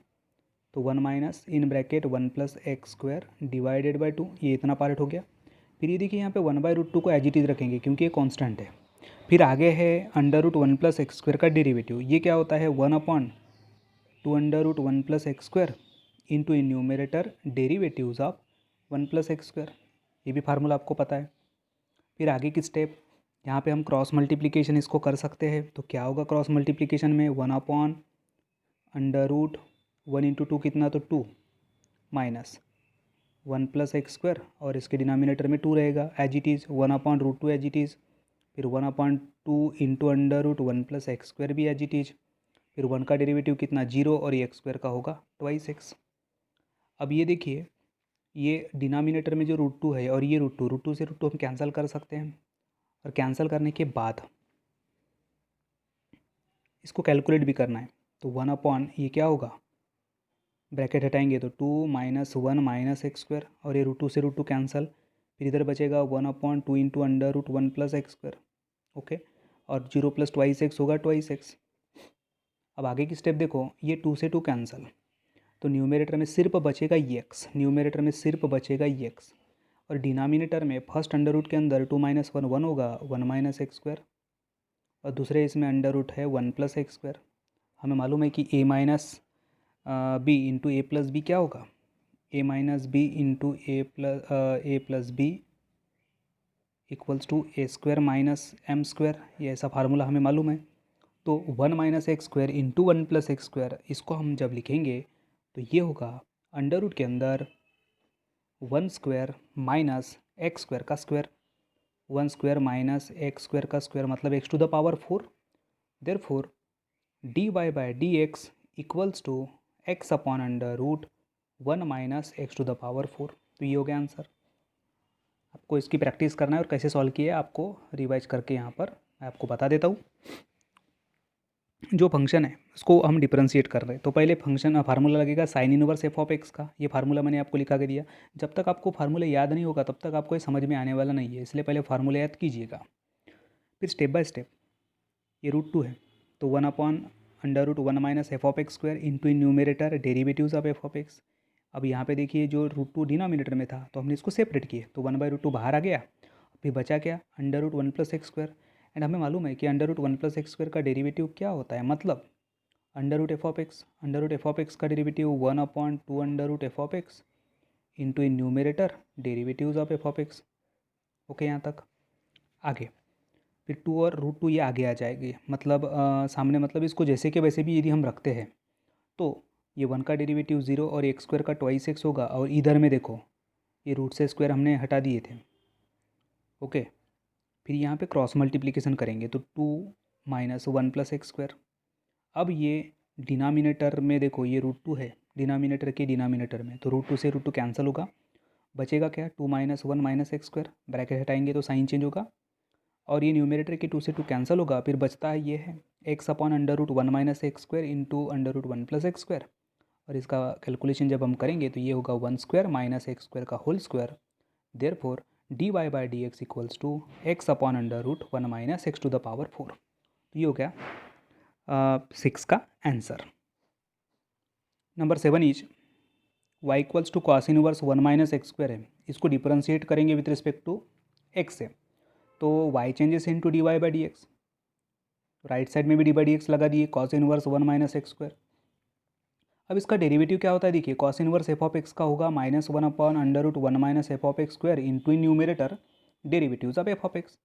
तो 1 minus in bracket 1 plus x square divided by 2, ये इतना पार्ट हो गया। फिर ये देखिए यहाँ पे 1 बाई रूट 2 को एज इट इज़ रखेंगे क्योंकि ये कॉन्स्टेंट है। फिर आगे है under root 1 plus x square का डेरिवेटिव, ये क्या होता है 1 upon 2 under root 1 plus x square into in numerator derivatives of 1 plus x square, ये भी फार्मूला आपको पता है। फिर आगे की स्टेप, यहाँ पे हम क्रॉस मल्टीप्लिकेशन इसको कर सकते हैं। तो क्या होगा क्रॉस मल्टीप्लिकेशन में, 1 अपॉन अंडर रूट 1 इंटू 2 कितना, तो 2 माइनस 1 प्लस एक्स स्क्वायर, और इसके डिनोमिनेटर में 2 रहेगा as it is, 1 upon root 2 as it is. फिर 1 upon 2 into under root 1 plus x square भी एज इट इज़। फिर 1 का डेरिवेटिव कितना, 0, और ये एक्स स्क्वायर का होगा ट्वाइस एक्स। अब ये देखिए, ये डिनोमिनेटर में जो रूट 2 है और ये रूट 2 से रूट 2 हम कैंसिल कर सकते हैं, और कैंसिल करने के बाद इसको कैलकुलेट भी करना है। तो 1 अपॉन ये क्या होगा, ब्रैकेट हटाएंगे तो 2 माइनस 1 माइनस एक्स स्क्वायर, और ये रूट 2 से रूट 2 कैंसिल। फिर इधर बचेगा 1 upon 2 into under root 1 plus x square. Okay, और 0 प्लस ट्वाइस एक्स होगा ट्वाइस एक्स। अब आगे की स्टेप देखो, ये 2 से 2 कैंसिल, तो न्यूमरेटर में सिर्फ बचेगा ये एक्स, न्यूमरेटर में सिर्फ बचेगा ये एक्स, और डिनोमिनेटर में फर्स्ट अंडर रूट के अंदर 2 माइनस 1 1 होगा, 1 माइनस एक्स स्क्वायर, और दूसरे इसमें अंडर रूट है 1 प्लस एक्स स्क्वायर। हमें मालूम है कि a minus b into a plus b क्या होगा, a minus b into a plus b equals to a square minus m square, ये ऐसा फार्मूला हमें मालूम है। तो 1 minus x square into 1 plus x square, इसको हम जब लिखेंगे तो ये होगा अंडर रूट के अंदर 1 स्क्वायर माइनस एक्स स्क्वायर का square, 1 square minus x square का स्क्वायर, मतलब x to the power 4। Therefore d y by d x equals to x upon under root 1 minus x to the power 4। तो ये हो गया answer. आपको इसकी practice करना है और कैसे सॉल्व किया है आपको रिवाइज करके यहाँ पर मैं आपको बता देता हूँ। जो फंक्शन है उसको हम डिफरेंशिएट कर रहे हैं, तो पहले फंक्शन फार्मूला लगेगा sign inverse f of x का, ये फार्मूला मैंने आपको लिखा के दिया। जब तक आपको फार्मूला याद नहीं होगा तब तक आपको ये समझ में आने वाला नहीं है, इसलिए पहले फार्मूला याद कीजिएगा। फिर स्टेप बाय स्टेप, ये रूट 2 है तो 1 upon under root 1 minus f of x square into in numerator derivatives of f of x. अब यहाँ पे देखिए जो रूट 2 डिनोमिनेटर में था तो हमने इसको सेपरेट किए, तो 1 बाई रूट 2 बाहर आ गया, फिर बचा क्या, under root 1 plus x square. And हमें मालूम है कि under root 1 plus x square का डेरिवेटिव क्या होता है, मतलब under root f of x का derivative 1 upon 2 under root f of x into in numerator derivatives of f of x. Okay, यहाँ तक आगे फिर 2 और रूट 2 ये आगे आ जाएगी, मतलब सामने, मतलब इसको जैसे कि वैसे भी यदि हम रखते हैं तो ये 1 का डेरिवेटिव 0 और एक्स स्क्वायर का ट्वाइस एक्स होगा, और इधर में देखो ये रूट से स्क्वायर हमने हटा दिए थे। ओके, फिर यहाँ पे क्रॉस मल्टीप्लिकेशन करेंगे तो 2 माइनस 1 प्लस एक्स स्क्वायर। अब ये डिनोमिनेटर में देखो ये रूट 2 है, डिनोमिनेटर के डिनोमिनेटर में, तो रूट 2 से रूट 2 कैंसिल होगा, बचेगा क्या, 2 minus 1 minus x square, bracket हटाएंगे तो साइन चेंज होगा, और ये न्यूमरेटर के 2 से 2 कैंसिल होगा, फिर बचता है ये है x upon under root 1 minus x square into under root 1 plus x square. और इसका कैलकुलेशन जब हम करेंगे तो ये होगा 1 स्क्वायर माइनस एक्स स्क्वायर का whole square. Therefore dy by d x equals to x upon under root 1 minus x to the power 4। तो ये हो गया 6 का answer. Number 7 is y equals to cos inverse 1 minus x square है, इसको differentiate करेंगे with respect to x से, तो y changes into dy by d x, right side में भी डी बाई डी एक्स लगा दिए, cos inverse 1 minus x square. अब इसका डेरिवेटिव क्या होता है देखिए, cos inverse f of x का होगा minus 1 upon under root 1 minus f of x square into numerator derivatives of f of x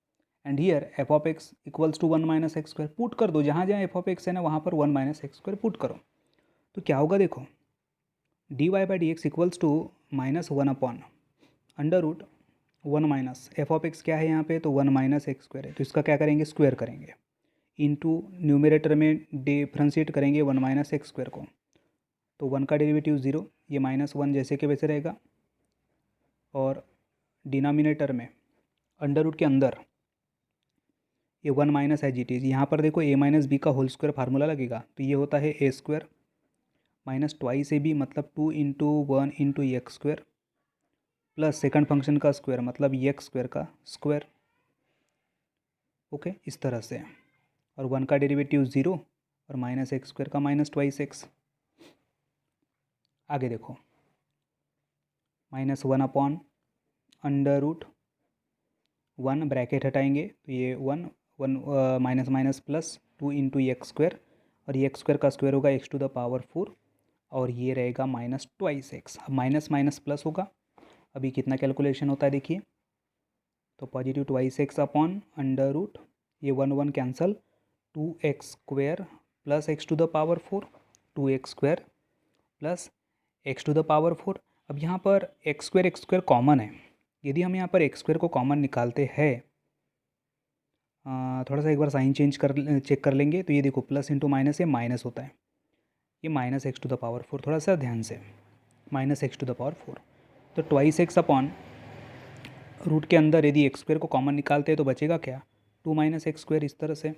and here f of x equals to 1 minus x square. Put कर दो, जहाँ जहाँ F of x है ना वहाँ पर 1 माइनस एक्स स्क्वायर पुट करो, तो क्या होगा देखो, d y by d x equals to minus 1 upon under root 1 minus f of x क्या है यहाँ पे, तो 1 माइनस एक्स स्क्वायर है, तो इसका क्या करेंगे स्क्वायर करेंगे, इंटू न्यूमरेटर में डिफ्रेंशिएट करेंगे 1 माइनस एक्स स्क्वायर को, तो 1 का डेरिवेटिव 0, ये माइनस 1 जैसे के वैसे रहेगा, और डिनोमिनेटर में अंडर रूट के अंदर ये 1 माइनस एज इट इज़, यहाँ पर देखो a माइनस बी का होल स्क्वायर फार्मूला लगेगा, तो ये होता है a square minus twice a b मतलब 2 into 1 into x square plus second function का स्क्वायर मतलब एक्स स्क्वायर का स्क्वायर। ओके, इस तरह से, और 1 का डेरिवेटिव 0 और माइनस एक्स स्क्वायर का माइनस ट्वाइस एक्स। आगे देखो, minus 1 upon under root 1 bracket हटाएंगे तो ये 1 minus minus plus 2 into x square, और ये एक्स स्क्वायर का स्क्वायर होगा एक्स टू द पावर 4, और ये रहेगा माइनस ट्वाइस एक्स। अब माइनस माइनस प्लस होगा, अभी कितना कैलकुलेशन होता है देखिए, तो positive twice x upon under root ये 1 1 cancel, 2 x square plus x to the power 4, 2 x square plus x to the power 4। अब यहाँ पर एक्स स्क्वायर कॉमन है, यदि हम यहाँ पर एक्स स्क्वायर को कॉमन निकालते हैं, थोड़ा सा एक बार साइन चेक कर लेंगे, तो ये देखो प्लस इंटू माइनस है, माइनस होता है, ये minus x to the power 4, थोड़ा सा ध्यान से, minus x to the power 4, तो ट्वाइस एक्स अपॉन रूट के अंदर यदि एक्स स्क्वायर को कॉमन निकालते हैं तो बचेगा क्या, 2 माइनस एक्स स्क्वायर, इस तरह से।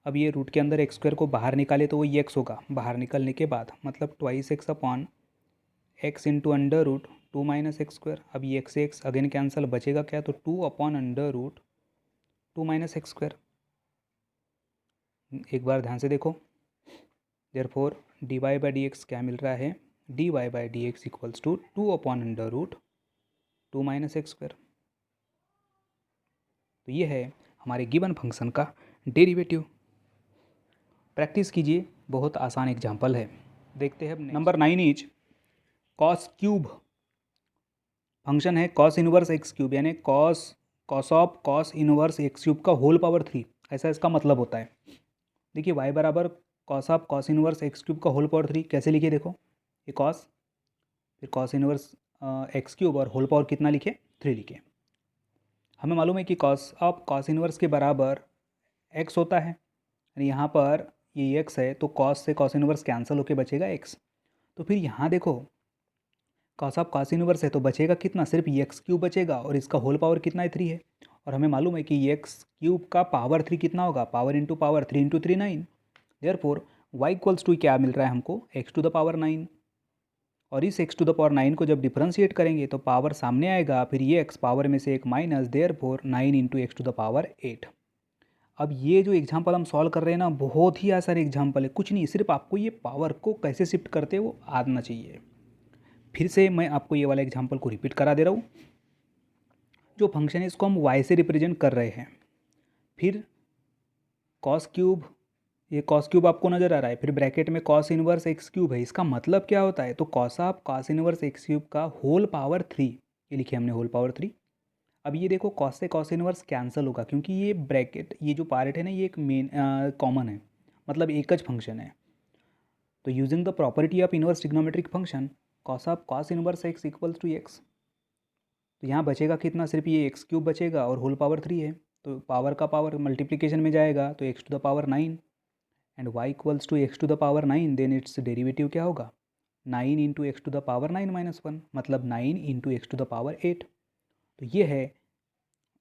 अब ये रूट के अंदर एक्स स्क्वायर को बाहर निकाले तो वो ये एक्स होगा बाहर निकलने के बाद, मतलब twice x upon x into under root 2 minus x square. अब ये एक्स अगेन कैंसल, बचेगा क्या, तो 2 upon under root 2 minus x square. एक बार ध्यान से देखो, therefore d y by d x क्या मिल रहा है, d y by d x equals to 2 upon under root 2 minus x square. तो ये है हमारे गिवन फंक्शन का डेरिवेटिव। प्रैक्टिस कीजिए, बहुत आसान एग्जाम्पल है। देखते हैं number 9 is cos cube. Function है कॉस इनवर्स एक्स क्यूब, यानी cos of cos inverse x cube का होल पावर 3, ऐसा इसका मतलब होता है। देखिए y बराबर cos of cos inverse x cube का होल पावर 3 कैसे लिखे, देखो ये कॉस, फिर कॉस इनवर्स एक्स क्यूब और होल पावर कितना लिखे, 3 लिखे। हमें मालूम है कि कॉस ऑफ कॉस इनवर्स के बराबर x होता है, यानी यहाँ पर ये x है तो कॉस से कॉस इनवर्स कैंसिल होके बचेगा x। तो फिर यहाँ देखो कॉस ऑफ कॉस इनवर्स है तो बचेगा कितना, सिर्फ एक्स क्यूब बचेगा, और इसका होल पावर कितना है 3 है, और हमें मालूम है कि एक्स क्यूब का पावर 3 कितना होगा, power into power 3 into 3 9। Therefore y equals to क्या मिल रहा है हमको, एक्स टू द पावर 9, और इस एक्स टू द पावर 9 को जब डिफ्रेंशिएट करेंगे तो पावर सामने आएगा, फिर ये एक्स पावर में से एक minus, therefore 9 into x to the power 8। अब ये जो एग्जाम्पल हम सॉल्व कर रहे हैं ना, बहुत ही आसान एग्जाम्पल है, कुछ नहीं, सिर्फ आपको ये पावर को कैसे शिफ्ट करते हैं वो आना चाहिए। फिर से मैं आपको ये वाला एग्जाम्पल को रिपीट करा दे रहा हूँ। जो फंक्शन है इसको हम y से रिप्रेजेंट कर रहे हैं, फिर कॉस क्यूब, ये कॉस क्यूब आपको नज़र आ रहा है, फिर ब्रैकेट में कॉस इनवर्स एक्स क्यूब है। इसका मतलब क्या होता है, तो cos of cos inverse x cube का होल पावर 3, ये लिखे हमने होल पावर 3। अब ये देखो कॉस से कॉस इनवर्स कैंसिल होगा, क्योंकि ये ब्रैकेट ये जो पार्ट है ना ये एक मेन कॉमन है, मतलब एक ज फंक्शन है। तो using the property of inverse trigonometric function cos of cos inverse x equals to x, तो यहाँ बचेगा कितना, सिर्फ ये एक्स क्यूब बचेगा और होल पावर 3 है, तो पावर का पावर मल्टीप्लिकेशन में जाएगा तो x to the power 9 and y equals to x to the power 9, then it's derivative क्या होगा, 9 into x to the power 9 minus 1, मतलब 9 into x to the power 8। तो ये है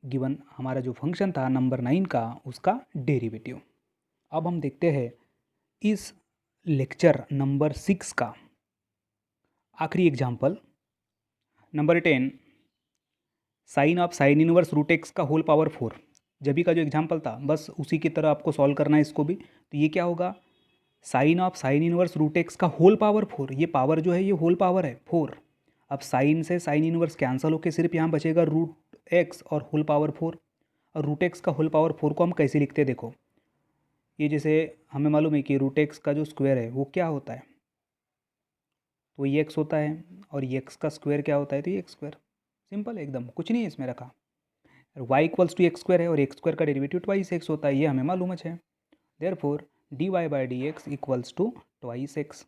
गिवन हमारा जो फंक्शन था नंबर 9 का उसका डेरिवेटिव। अब हम देखते हैं इस लेक्चर नंबर 6 का आखिरी example number 10 sine of sine inverse root x का होल पावर 4। जभी का जो एग्जाम्पल था बस उसी की तरह आपको सॉल्व करना है इसको भी। तो ये क्या होगा, sine of sine inverse root x का होल पावर 4। ये पावर जो है ये होल पावर है 4। अब साइन से साइन इनवर्स कैंसिल होकर सिर्फ यहाँ बचेगा रूट एक्स और होल पावर 4। और रूट एक्स का होल पावर 4 को हम कैसे लिखते हैं देखो, ये जैसे हमें मालूम है कि रूट एक्स का जो स्क्वायर है वो क्या होता है, तो ये एक्स होता है, और ये एक्स का स्क्वायर क्या होता है, तो ये एक्स स्क्वायर। सिंपल है एकदम, कुछ नहीं है इसमें रखा। Y equals to x square है और एक्स स्क्वायर का डेरिवेटिव ट्वाइस एक्स होता है, ये हमें मालूम है। Therefore d y by d x equals to twice x.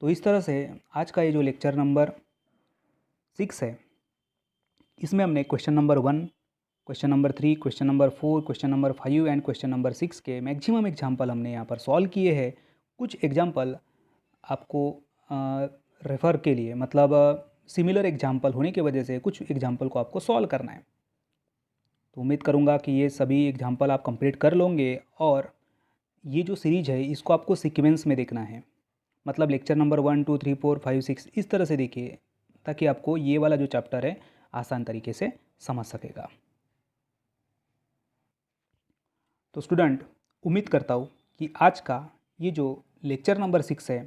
तो इस तरह से आज का ये जो लेक्चर नंबर 6 है इसमें हमने question number 1, question number 3, question number 4, question number 5 and question number 6 के मैक्सिमम एग्जाम्पल हमने यहाँ पर सॉल्व किए हैं। कुछ एग्जाम्पल आपको रेफ़र के लिए, मतलब सिमिलर एग्जाम्पल होने की वजह से कुछ एग्जाम्पल को आपको सॉल्व करना है। तो उम्मीद करूँगा कि ये सभी एग्जाम्पल आप कंप्लीट कर लोगे, और ये जो सीरीज है इसको आपको सीक्वेंस में देखना है, मतलब लेक्चर नंबर 1, 2, 3, 4, 5, 6 इस तरह से देखिए, ताकि आपको ये वाला जो चैप्टर है आसान तरीके से समझ सकेगा। तो स्टूडेंट, उम्मीद करता हूँ कि आज का ये जो लेक्चर नंबर 6 है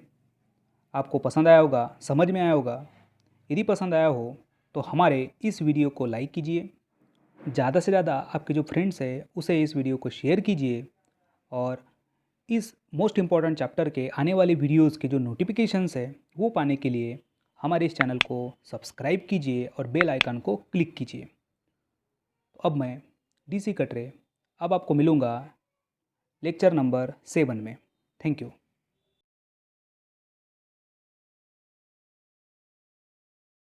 आपको पसंद आया होगा, समझ में आया होगा। यदि पसंद आया हो तो हमारे इस वीडियो को लाइक कीजिए, ज़्यादा से ज़्यादा आपके जो फ्रेंड्स हैं उसे इस वीडियो को शेयर कीजिए, और इस मोस्ट इम्पॉर्टेंट चैप्टर के आने वाले वीडियोस के जो नोटिफिकेशंस है वो पाने के लिए हमारे इस चैनल को सब्सक्राइब कीजिए और बेल आइकन को क्लिक कीजिए। तो अब मैं DC कटरे अब आपको मिलूँगा लेक्चर नंबर 7 में। Thank you.